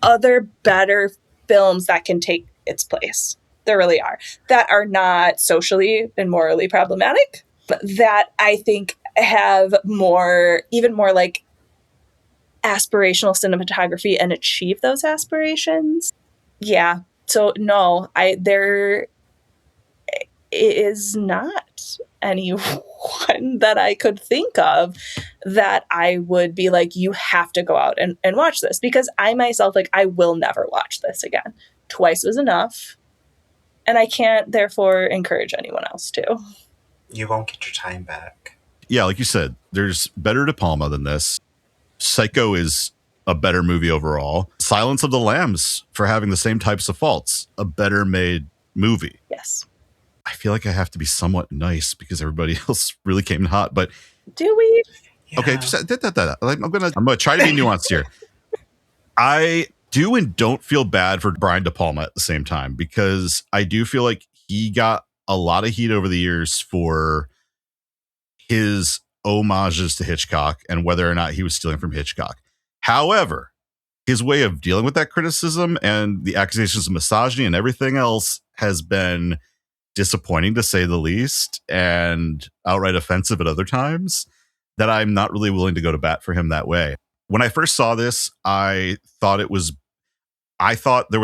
other better films that can take its place. There really are. That are not socially and morally problematic, but that I think have even more like aspirational cinematography and achieve those aspirations. Yeah. So no, there is not anyone that I could think of that I would be like, you have to go out and watch this, because I myself, like, I will never watch this again. Twice was enough. And I can't therefore encourage anyone else to. You won't get your time back. Yeah, like you said, there's better De Palma than this. Psycho is a better movie overall. Silence of the Lambs, for having the same types of faults, a better made movie. Yes. I feel like I have to be somewhat nice because everybody else really came in hot, but do we? Yeah. Okay, just I'm gonna try to be nuanced here. I do and don't feel bad for Brian De Palma at the same time, because I do feel like he got a lot of heat over the years for his homages to Hitchcock and whether or not he was stealing from Hitchcock. However, his way of dealing with that criticism and the accusations of misogyny and everything else has been disappointing, to say the least, and outright offensive at other times, that I'm not really willing to go to bat for him that way. When I first saw this, I thought there was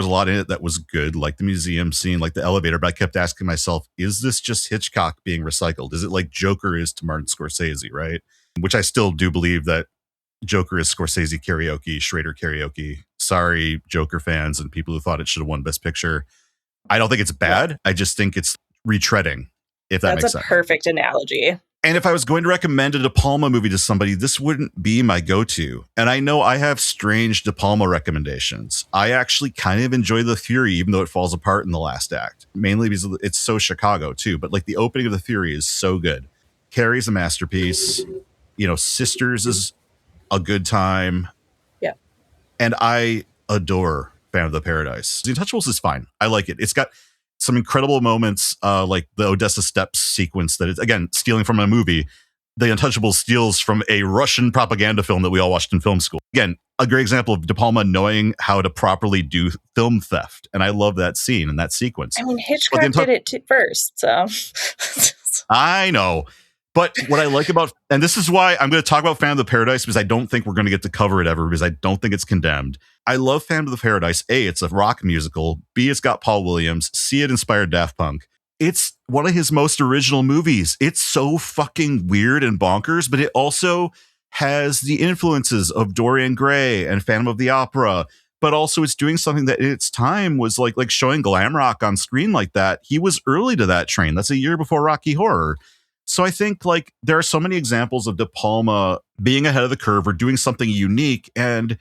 a lot in it that was good, like the museum scene, like the elevator, but I kept asking myself, is this just Hitchcock being recycled? Is it like Joker is to Martin Scorsese, right? Which I still do believe that Joker is Scorsese karaoke, Schrader karaoke. Sorry, Joker fans and people who thought it should have won Best Picture. I don't think it's bad. I just think it's retreading, if that makes sense. That's a perfect analogy. And if I was going to recommend a De Palma movie to somebody, this wouldn't be my go-to. And I know I have strange De Palma recommendations. I actually kind of enjoy The Fury, even though it falls apart in the last act. Mainly because it's so Chicago, too. But like the opening of The Fury is so good. Carrie's a masterpiece. You know, Sisters is a good time. Yeah. And I adore Phantom of the Paradise. The Untouchables is fine. I like it. It's got some incredible moments, like the Odessa Steps sequence that is, again, stealing from a movie. The Untouchables steals from a Russian propaganda film that we all watched in film school. Again, a great example of De Palma knowing how to properly do film theft. And I love that scene and that sequence. I mean, Hitchcock did it first, so. I know. But what I like about, and this is why I'm going to talk about Phantom of the Paradise, because I don't think we're going to get to cover it ever, because I don't think it's condemned. I love Phantom of the Paradise. A, it's a rock musical. B, it's got Paul Williams. C, it inspired Daft Punk. It's one of his most original movies. It's so fucking weird and bonkers, but it also has the influences of Dorian Gray and Phantom of the Opera. But also it's doing something that in its time was like showing glam rock on screen like that. He was early to that train. That's a year before Rocky Horror. So I think like there are so many examples of De Palma being ahead of the curve or doing something unique. And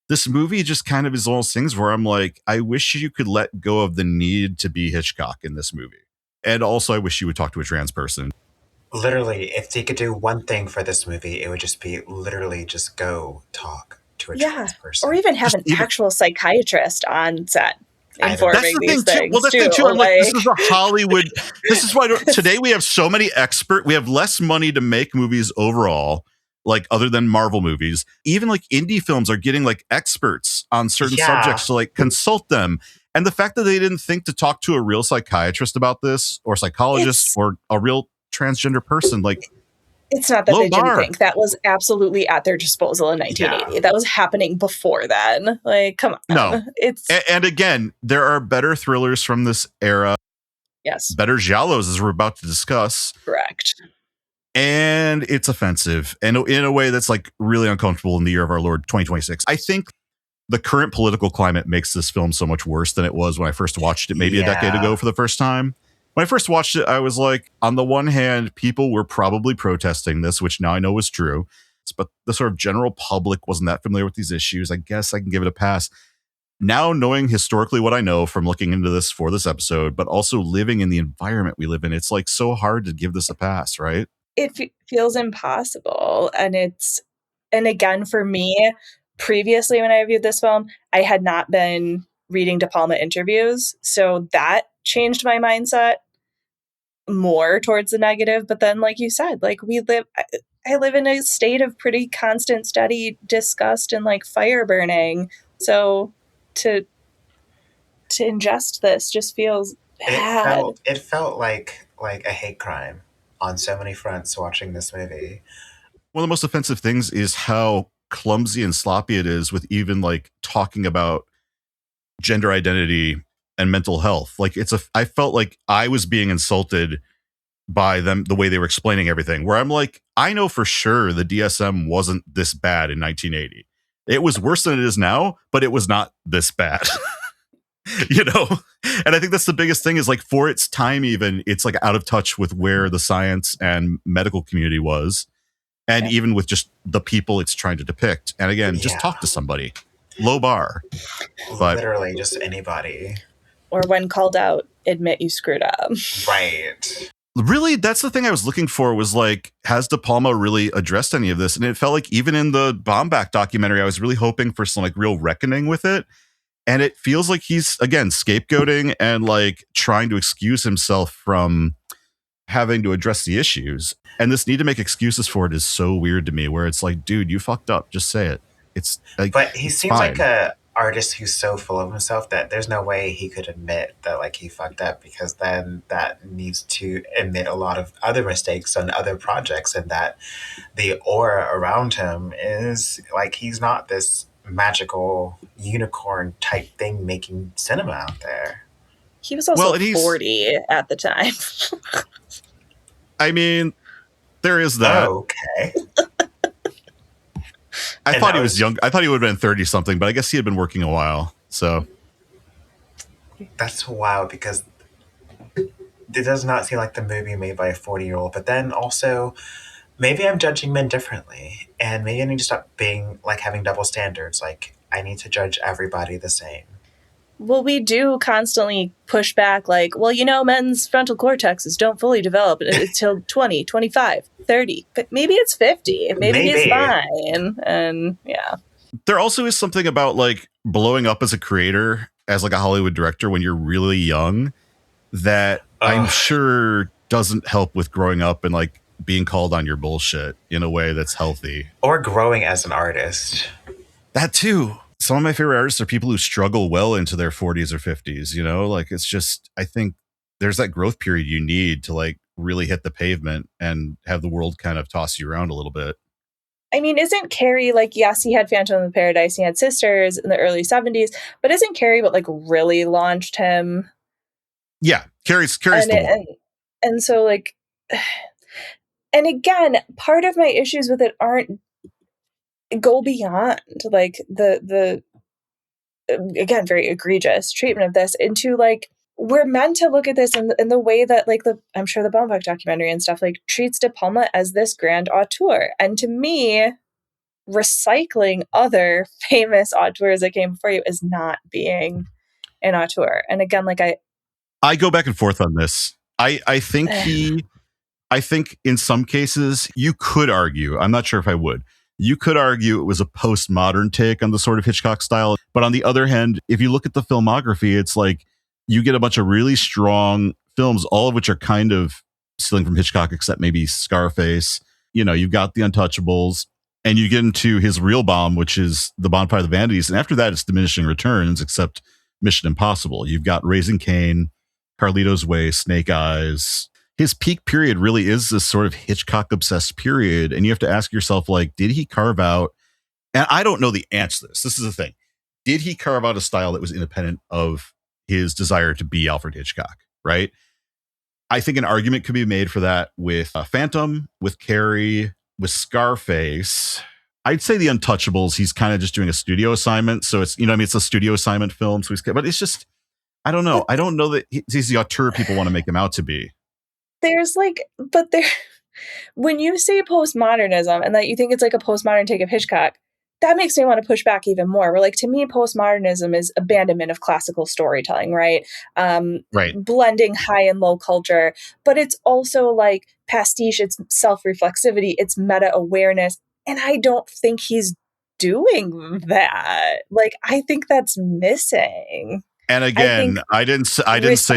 this movie just kind of is one of those things where I'm like, I wish you could let go of the need to be Hitchcock in this movie. And also, I wish you would talk to a trans person. Literally, if they could do one thing for this movie, it would just be literally just go talk to a trans person. Or even have an actual psychiatrist on set informing these things. Well, that's the thing too. I'm like, this is a Hollywood. This is why today we have so many we have less money to make movies overall, like other than Marvel movies. Even like indie films are getting like experts on certain subjects to like consult them. And the fact that they didn't think to talk to a real psychiatrist about this, or psychologist, or a real transgender person, like, it's not that they didn't think. That was absolutely at their disposal in 1980. That was happening before then. Like, come on. No. And again, there are better thrillers from this era. Yes. Better giallos, as we're about to discuss. Correct. And it's offensive. And in a way that's like really uncomfortable in the year of our Lord 2026. I think the current political climate makes this film so much worse than it was when I first watched it maybe a decade ago for the first time. When I first watched it, I was like, on the one hand, people were probably protesting this, which now I know is true. But the sort of general public wasn't that familiar with these issues. I guess I can give it a pass. Now, knowing historically what I know from looking into this for this episode, but also living in the environment we live in, it's like so hard to give this a pass, right? It feels impossible. And again, for me, previously when I viewed this film, I had not been reading De Palma interviews. So that changed my mindset more towards the negative. But then, like you said, like I live in a state of pretty constant, steady disgust and like fire burning. So to ingest this just feels bad. It felt like a hate crime on so many fronts watching this movie. One of the most offensive things is how clumsy and sloppy it is with even like talking about gender identity and mental health. Like I felt like I was being insulted by them, the way they were explaining everything, where I'm like, I know for sure the DSM wasn't this bad in 1980. It was worse than it is now, but it was not this bad. You know? And I think that's the biggest thing is like for its time, even it's like out of touch with where the science and medical community was. And even with just the people it's trying to depict. And again, just talk to somebody. Low bar. But literally just anybody. Or when called out, admit you screwed up. Right. Really, that's the thing I was looking for was like, has De Palma really addressed any of this? And it felt like even in the Baumbach documentary, I was really hoping for some like real reckoning with it. And it feels like he's, again, scapegoating and like trying to excuse himself from having to address the issues. And this need to make excuses for it is so weird to me, where it's like, dude, you fucked up. Just say it. It's like, but he seems like a artist who's so full of himself that there's no way he could admit that like he fucked up, because then that needs to admit a lot of other mistakes on other projects, and that the aura around him is like he's not this magical unicorn type thing making cinema out there. He was also 40 at the time. I mean, there is that. Okay. I thought he was young. I thought he would have been 30 something, but I guess he had been working a while. So that's wild, because it does not seem like the movie made by a 40-year-old. But then also, maybe I'm judging men differently, and maybe I need to stop being like having double standards. Like I need to judge everybody the same. Well, we do constantly push back like, well, you know, men's frontal cortexes don't fully develop until 20, 25, 30. But maybe it's 50. Maybe it's fine. And yeah. There also is something about like blowing up as a creator, as like a Hollywood director when you're really young, that I'm sure doesn't help with growing up and like being called on your bullshit in a way that's healthy. Or growing as an artist. That too. Some of my favorite artists are people who struggle well into their 40s or 50s, you know, like it's just, I think there's that growth period you need to like really hit the pavement and have the world kind of toss you around a little bit. I mean, isn't Carrie like, yes, he had Phantom of Paradise, he had Sisters in the early 70s, but isn't Carrie what like really launched him? Yeah, Carrie's the one. And so like, and again, part of my issues with it aren't go beyond like the again very egregious treatment of this into like we're meant to look at this in the way that, like, I'm sure the Baumbach documentary and stuff, like, treats De Palma as this grand auteur. And to me, recycling other famous auteurs that came before you is not being an auteur. And again, like, I go back and forth on this. I think in some cases you could argue, I'm not sure if I would, you could argue it was a postmodern take on the sort of Hitchcock style. But on the other hand, if you look at the filmography, it's like you get a bunch of really strong films, all of which are kind of stealing from Hitchcock, except maybe Scarface. You know, you've got The Untouchables, and you get into his real bomb, which is The Bonfire of the Vanities. And after that, it's diminishing returns, except Mission Impossible. You've got Raising Cain, Carlito's Way, Snake Eyes. His peak period really is this sort of Hitchcock obsessed period. And you have to ask yourself, like, did he carve out, and I don't know the answer to this. This is the thing. Did he carve out a style that was independent of his desire to be Alfred Hitchcock? Right. I think an argument could be made for that with Phantom, with Carrie, with Scarface. I'd say The Untouchables, he's kind of just doing a studio assignment. So it's, it's a studio assignment film. So but it's just, I don't know. I don't know that he's the auteur people want to make him out to be. When you say postmodernism and that you think it's like a postmodern take of Hitchcock, that makes me want to push back even more. We're like, to me, postmodernism is abandonment of classical storytelling, right? Right. Blending high and low culture, but it's also like pastiche, it's self-reflexivity, it's meta-awareness. And I don't think he's doing that. Like, I think that's missing. And again, I didn't say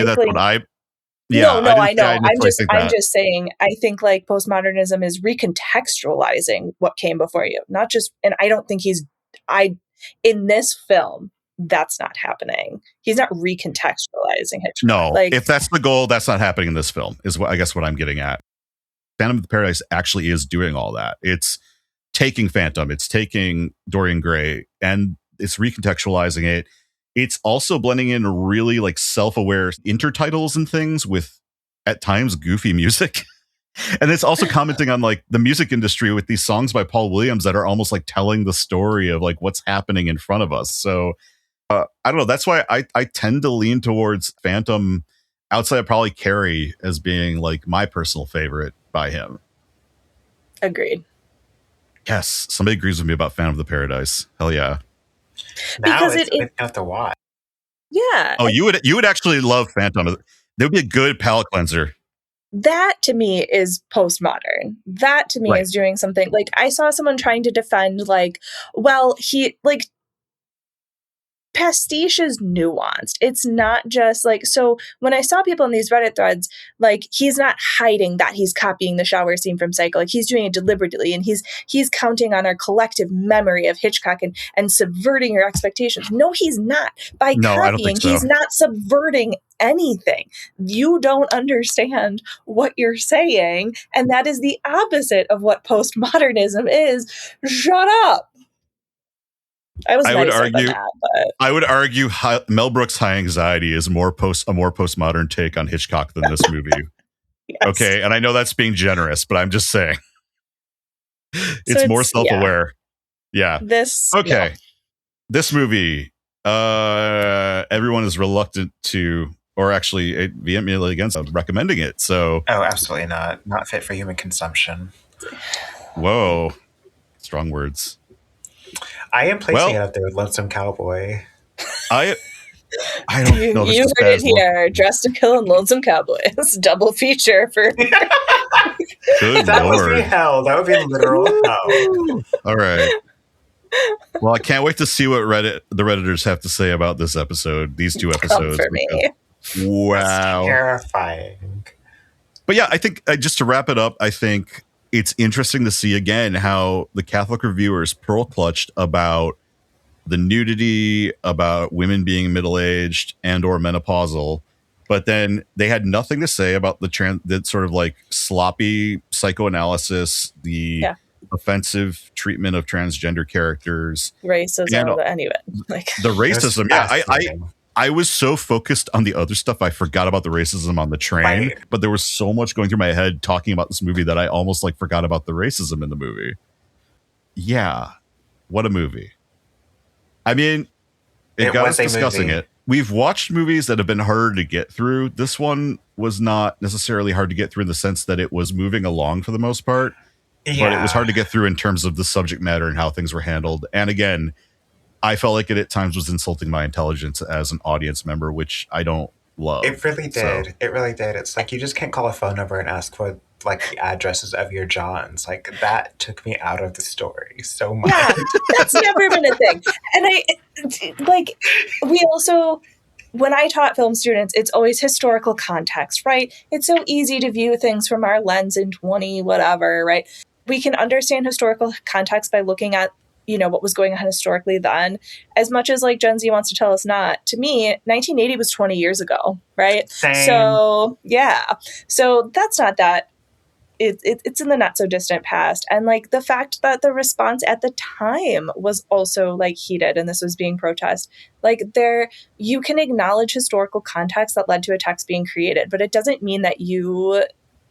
that's what I... Yeah, no, I know. I'm just saying, I think like postmodernism is recontextualizing what came before you, not just, and I don't think in this film, that's not happening. He's not recontextualizing Hitchcock. No, like, if that's the goal, that's not happening in this film, is what I'm getting at. Phantom of the Paradise actually is doing all that. It's taking Phantom, it's taking Dorian Gray, and it's recontextualizing it. It's also blending in really like self-aware intertitles and things with at times goofy music. And it's also commenting on like the music industry with these songs by Paul Williams that are almost like telling the story of like what's happening in front of us. So I don't know. That's why I tend to lean towards Phantom outside of probably Carrie as being like my personal favorite by him. Agreed. Yes. Somebody agrees with me about Phantom of the Paradise. Hell yeah. Because it's have to watch. Yeah. Oh, you would actually love Phantom. There would be a good palate cleanser. That to me is postmodern. That to me is doing something like I saw someone trying to defend like, well, he like pastiche is nuanced. It's not just like, so when I saw people in these Reddit threads, like he's not hiding that he's copying the shower scene from Psycho. Like he's doing it deliberately, and he's counting on our collective memory of Hitchcock and subverting your expectations. No, he's not. By copying, he's not subverting anything. You don't understand what you're saying, and that is the opposite of what postmodernism is. Shut up. I would argue Mel Brooks' High Anxiety is a more postmodern take on Hitchcock than this movie. Yes. Okay, and I know that's being generous, but I'm just saying it's more self-aware. Yeah. This movie, everyone is reluctant to, or actually vehemently against recommending it. So, absolutely not fit for human consumption. Whoa, strong words. I am placing it up there with Lonesome Cowboy. I don't know. You heard it here. Dressed to Kill and Lonesome Cowboy. It's a double feature for. Good that Lord. would be hell. That would be literal hell. All right. Well, I can't wait to see what the Redditors have to say about this episode. These two episodes. For me. Wow. That's terrifying. But yeah, I think just to wrap it up, I think it's interesting to see again how the Catholic reviewers pearl clutched about the nudity, about women being middle-aged and or menopausal, but then they had nothing to say about the sort of like sloppy psychoanalysis, the offensive treatment of transgender characters, racism, anyway, like the racism. Yeah, I was so focused on the other stuff, I forgot about the racism on the train. Right. But there was so much going through my head talking about this movie that I almost like forgot about the racism in the movie. Yeah, what a movie! I mean, it got us discussing it. we've watched movies that have been harder to get through. This one was not necessarily hard to get through in the sense that it was moving along for the most part, but it was hard to get through in terms of the subject matter and how things were handled. And again, I felt like it at times was insulting my intelligence as an audience member, which I don't love. It really did. So. It really did. It's like you just can't call a phone number and ask for like the addresses of your Johns. Like that took me out of the story so much. Yeah, that's never been a thing. And we also, when I taught film students, it's always historical context, right? It's so easy to view things from our lens in 20 whatever, right? We can understand historical context by looking at, what was going on historically then, as much as like Gen Z wants to tell us not. To me, 1980 was 20 years ago, right? Same. So, yeah. So that's not that. It's in the not so distant past. And like the fact that the response at the time was also like heated and this was being protest, like you can acknowledge historical context that led to a text being created, but it doesn't mean that you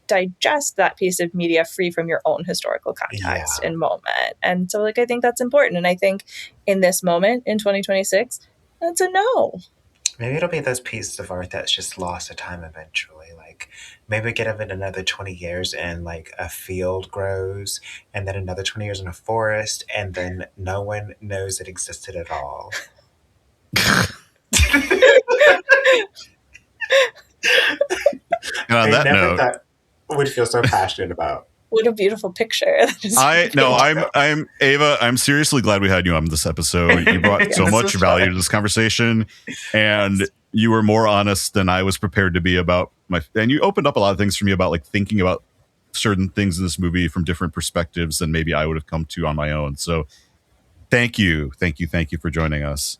digest that piece of media free from your own historical context and moment. And so like I think that's important. And I think in this moment in 2026, that's a no. Maybe it'll be those pieces of art that's just lost to time eventually. Like maybe we get of it another 20 years and like a field grows and then another 20 years in a forest and then no one knows it existed at all. And on that note, would feel so passionate about. What a beautiful picture. I'm Ava. I'm seriously glad we had you on this episode. You brought so much value to this conversation, and you were more honest than I was prepared to be about and you opened up a lot of things for me about like thinking about certain things in this movie from different perspectives than maybe I would have come to on my own. So thank you for joining us.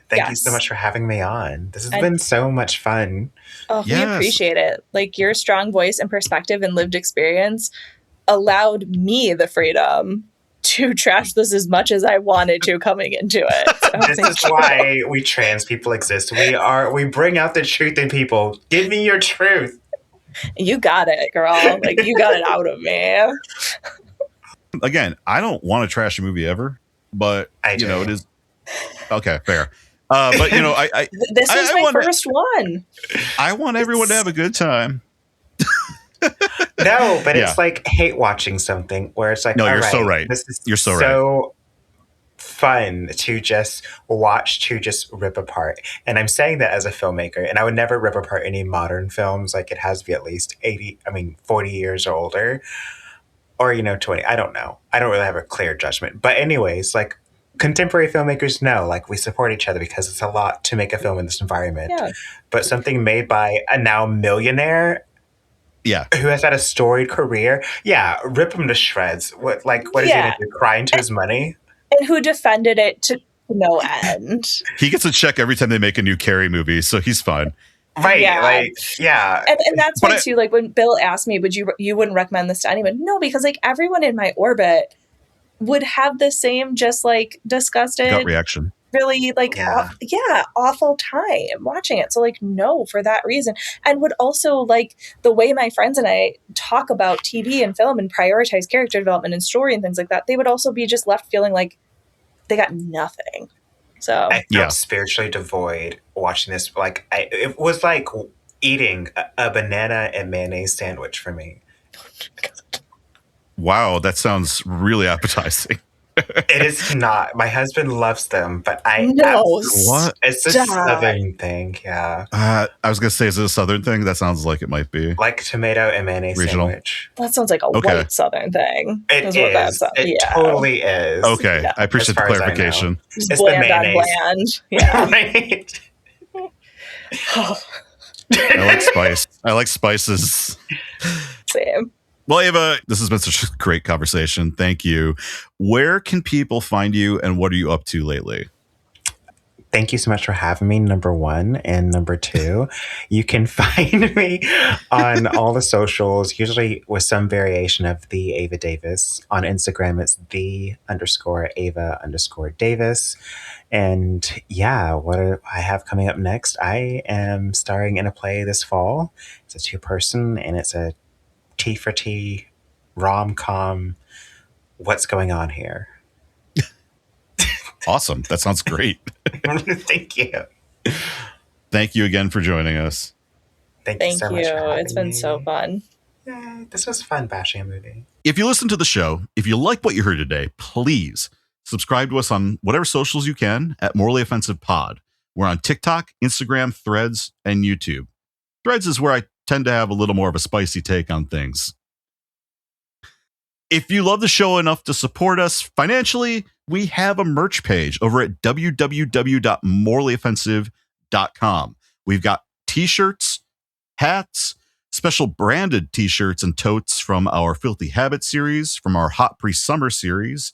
Thank you so much for having me on. This has been so much fun. Oh, we appreciate it. Like your strong voice and perspective and lived experience allowed me the freedom to trash this as much as I wanted to coming into it. So this is why we trans people exist. We bring out the truth in people. Give me your truth. You got it, girl. Like you got it out of me. Again, I don't want to trash a movie ever, but it is okay, fair. But I this is my first one. I want everyone to have a good time. No, but it's like hate watching something where it's like, no, you're so right. This is you're so right. Fun to just watch, to just rip apart. And I'm saying that as a filmmaker, and I would never rip apart any modern films. Like it has to be at least 40 years or older, or 20. I don't know. I don't really have a clear judgment. But anyways, like contemporary filmmakers know, like we support each other because it's a lot to make a film in this environment. Yeah. But something made by a now millionaire, who has had a storied career, rip him to shreds. What is he gonna do? Cry into his money? And who defended it to no end? He gets a check every time they make a new Carrie movie, so he's fine. Right, and that's why too. Like when Bill asked me, you wouldn't recommend this to anyone? No, because like everyone in my orbit would have the same just like disgusted gut reaction. Really like awful time watching it. So like no, for that reason. And would also like the way my friends and I talk about TV and film and prioritize character development and story and things like that, they would also be just left feeling like they got nothing. So I felt spiritually devoid watching this. Like it was like eating a banana and mayonnaise sandwich for me. Wow, that sounds really appetizing. It is not. My husband loves them, but what? It's a Southern thing, I was gonna say, is it a Southern thing? That sounds like it might be. Like tomato and mayonnaise sandwich. That sounds like a white Southern thing. It is. It totally is. Okay, I appreciate the clarification. It's bland the mayonnaise. Yeah. Right. I like spice. I like spices. Same. Well, Ava, this has been such a great conversation. Thank you. Where can people find you and what are you up to lately? Thank you so much for having me, number one. And number two, you can find me on all the socials, usually with some variation of the Ava Davis. On Instagram, it's _Ava_Davis. And what I have coming up next, I am starring in a play this fall. It's a 2-person and it's a T for T rom-com. What's going on here? Awesome. That sounds great. Thank you. Thank you again for joining us. Thank you so much for having It's been me. so fun. Yay, this was fun bashing a movie. If you listen to the show, if you like what you heard today, please subscribe to us on whatever socials you can at Morally Offensive Pod. We're on TikTok, Instagram, Threads, and YouTube. Threads is where I tend to have a little more of a spicy take on things. If you love the show enough to support us financially, we have a merch page over at www.morallyoffensive.com. We've got t-shirts, hats, special branded t-shirts and totes from our Filthy Habit series, from our Hot Pre-Summer series,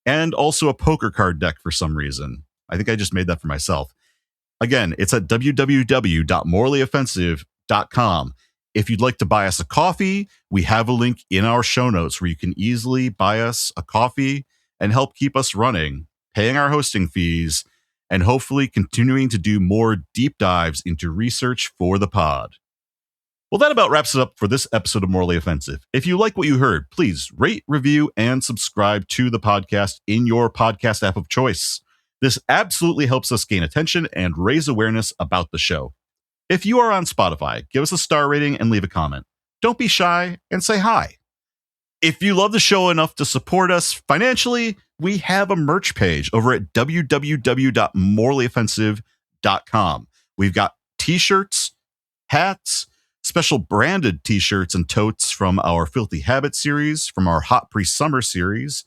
and also a poker card deck for some reason. I think I just made that for myself. Again, it's at www.morallyoffensive.com. If you'd like to buy us a coffee, we have a link in our show notes where you can easily buy us a coffee and help keep us running, paying our hosting fees, and hopefully continuing to do more deep dives into research for the pod. Well, that about wraps it up for this episode of Morally Offensive. If you like what you heard, please rate, review, and subscribe to the podcast in your podcast app of choice. This absolutely helps us gain attention and raise awareness about the show. If you are on Spotify, give us a star rating and leave a comment. Don't be shy and say hi. If you love the show enough to support us financially, we have a merch page over at www.morallyoffensive.com. We've got t-shirts, hats, special branded t-shirts and totes from our Filthy Habit series, from our Hot Pre-Summer series,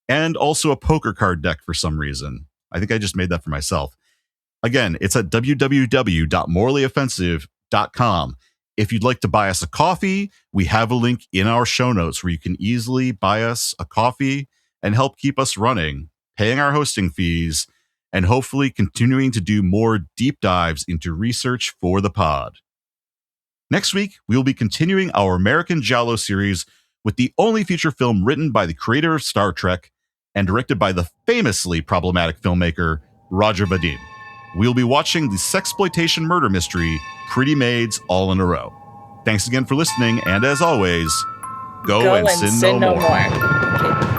and also a poker card deck for some reason. I think I just made that for myself. Again, it's at www.morallyoffensive.com. If you'd like to buy us a coffee, we have a link in our show notes where you can easily buy us a coffee and help keep us running, paying our hosting fees, and hopefully continuing to do more deep dives into research for the pod. Next week, we will be continuing our American Giallo series with the only feature film written by the creator of Star Trek and directed by the famously problematic filmmaker Roger Vadim. We'll be watching the sexploitation murder mystery Pretty Maids All in a Row. Thanks again for listening, and as always, go and sin no more.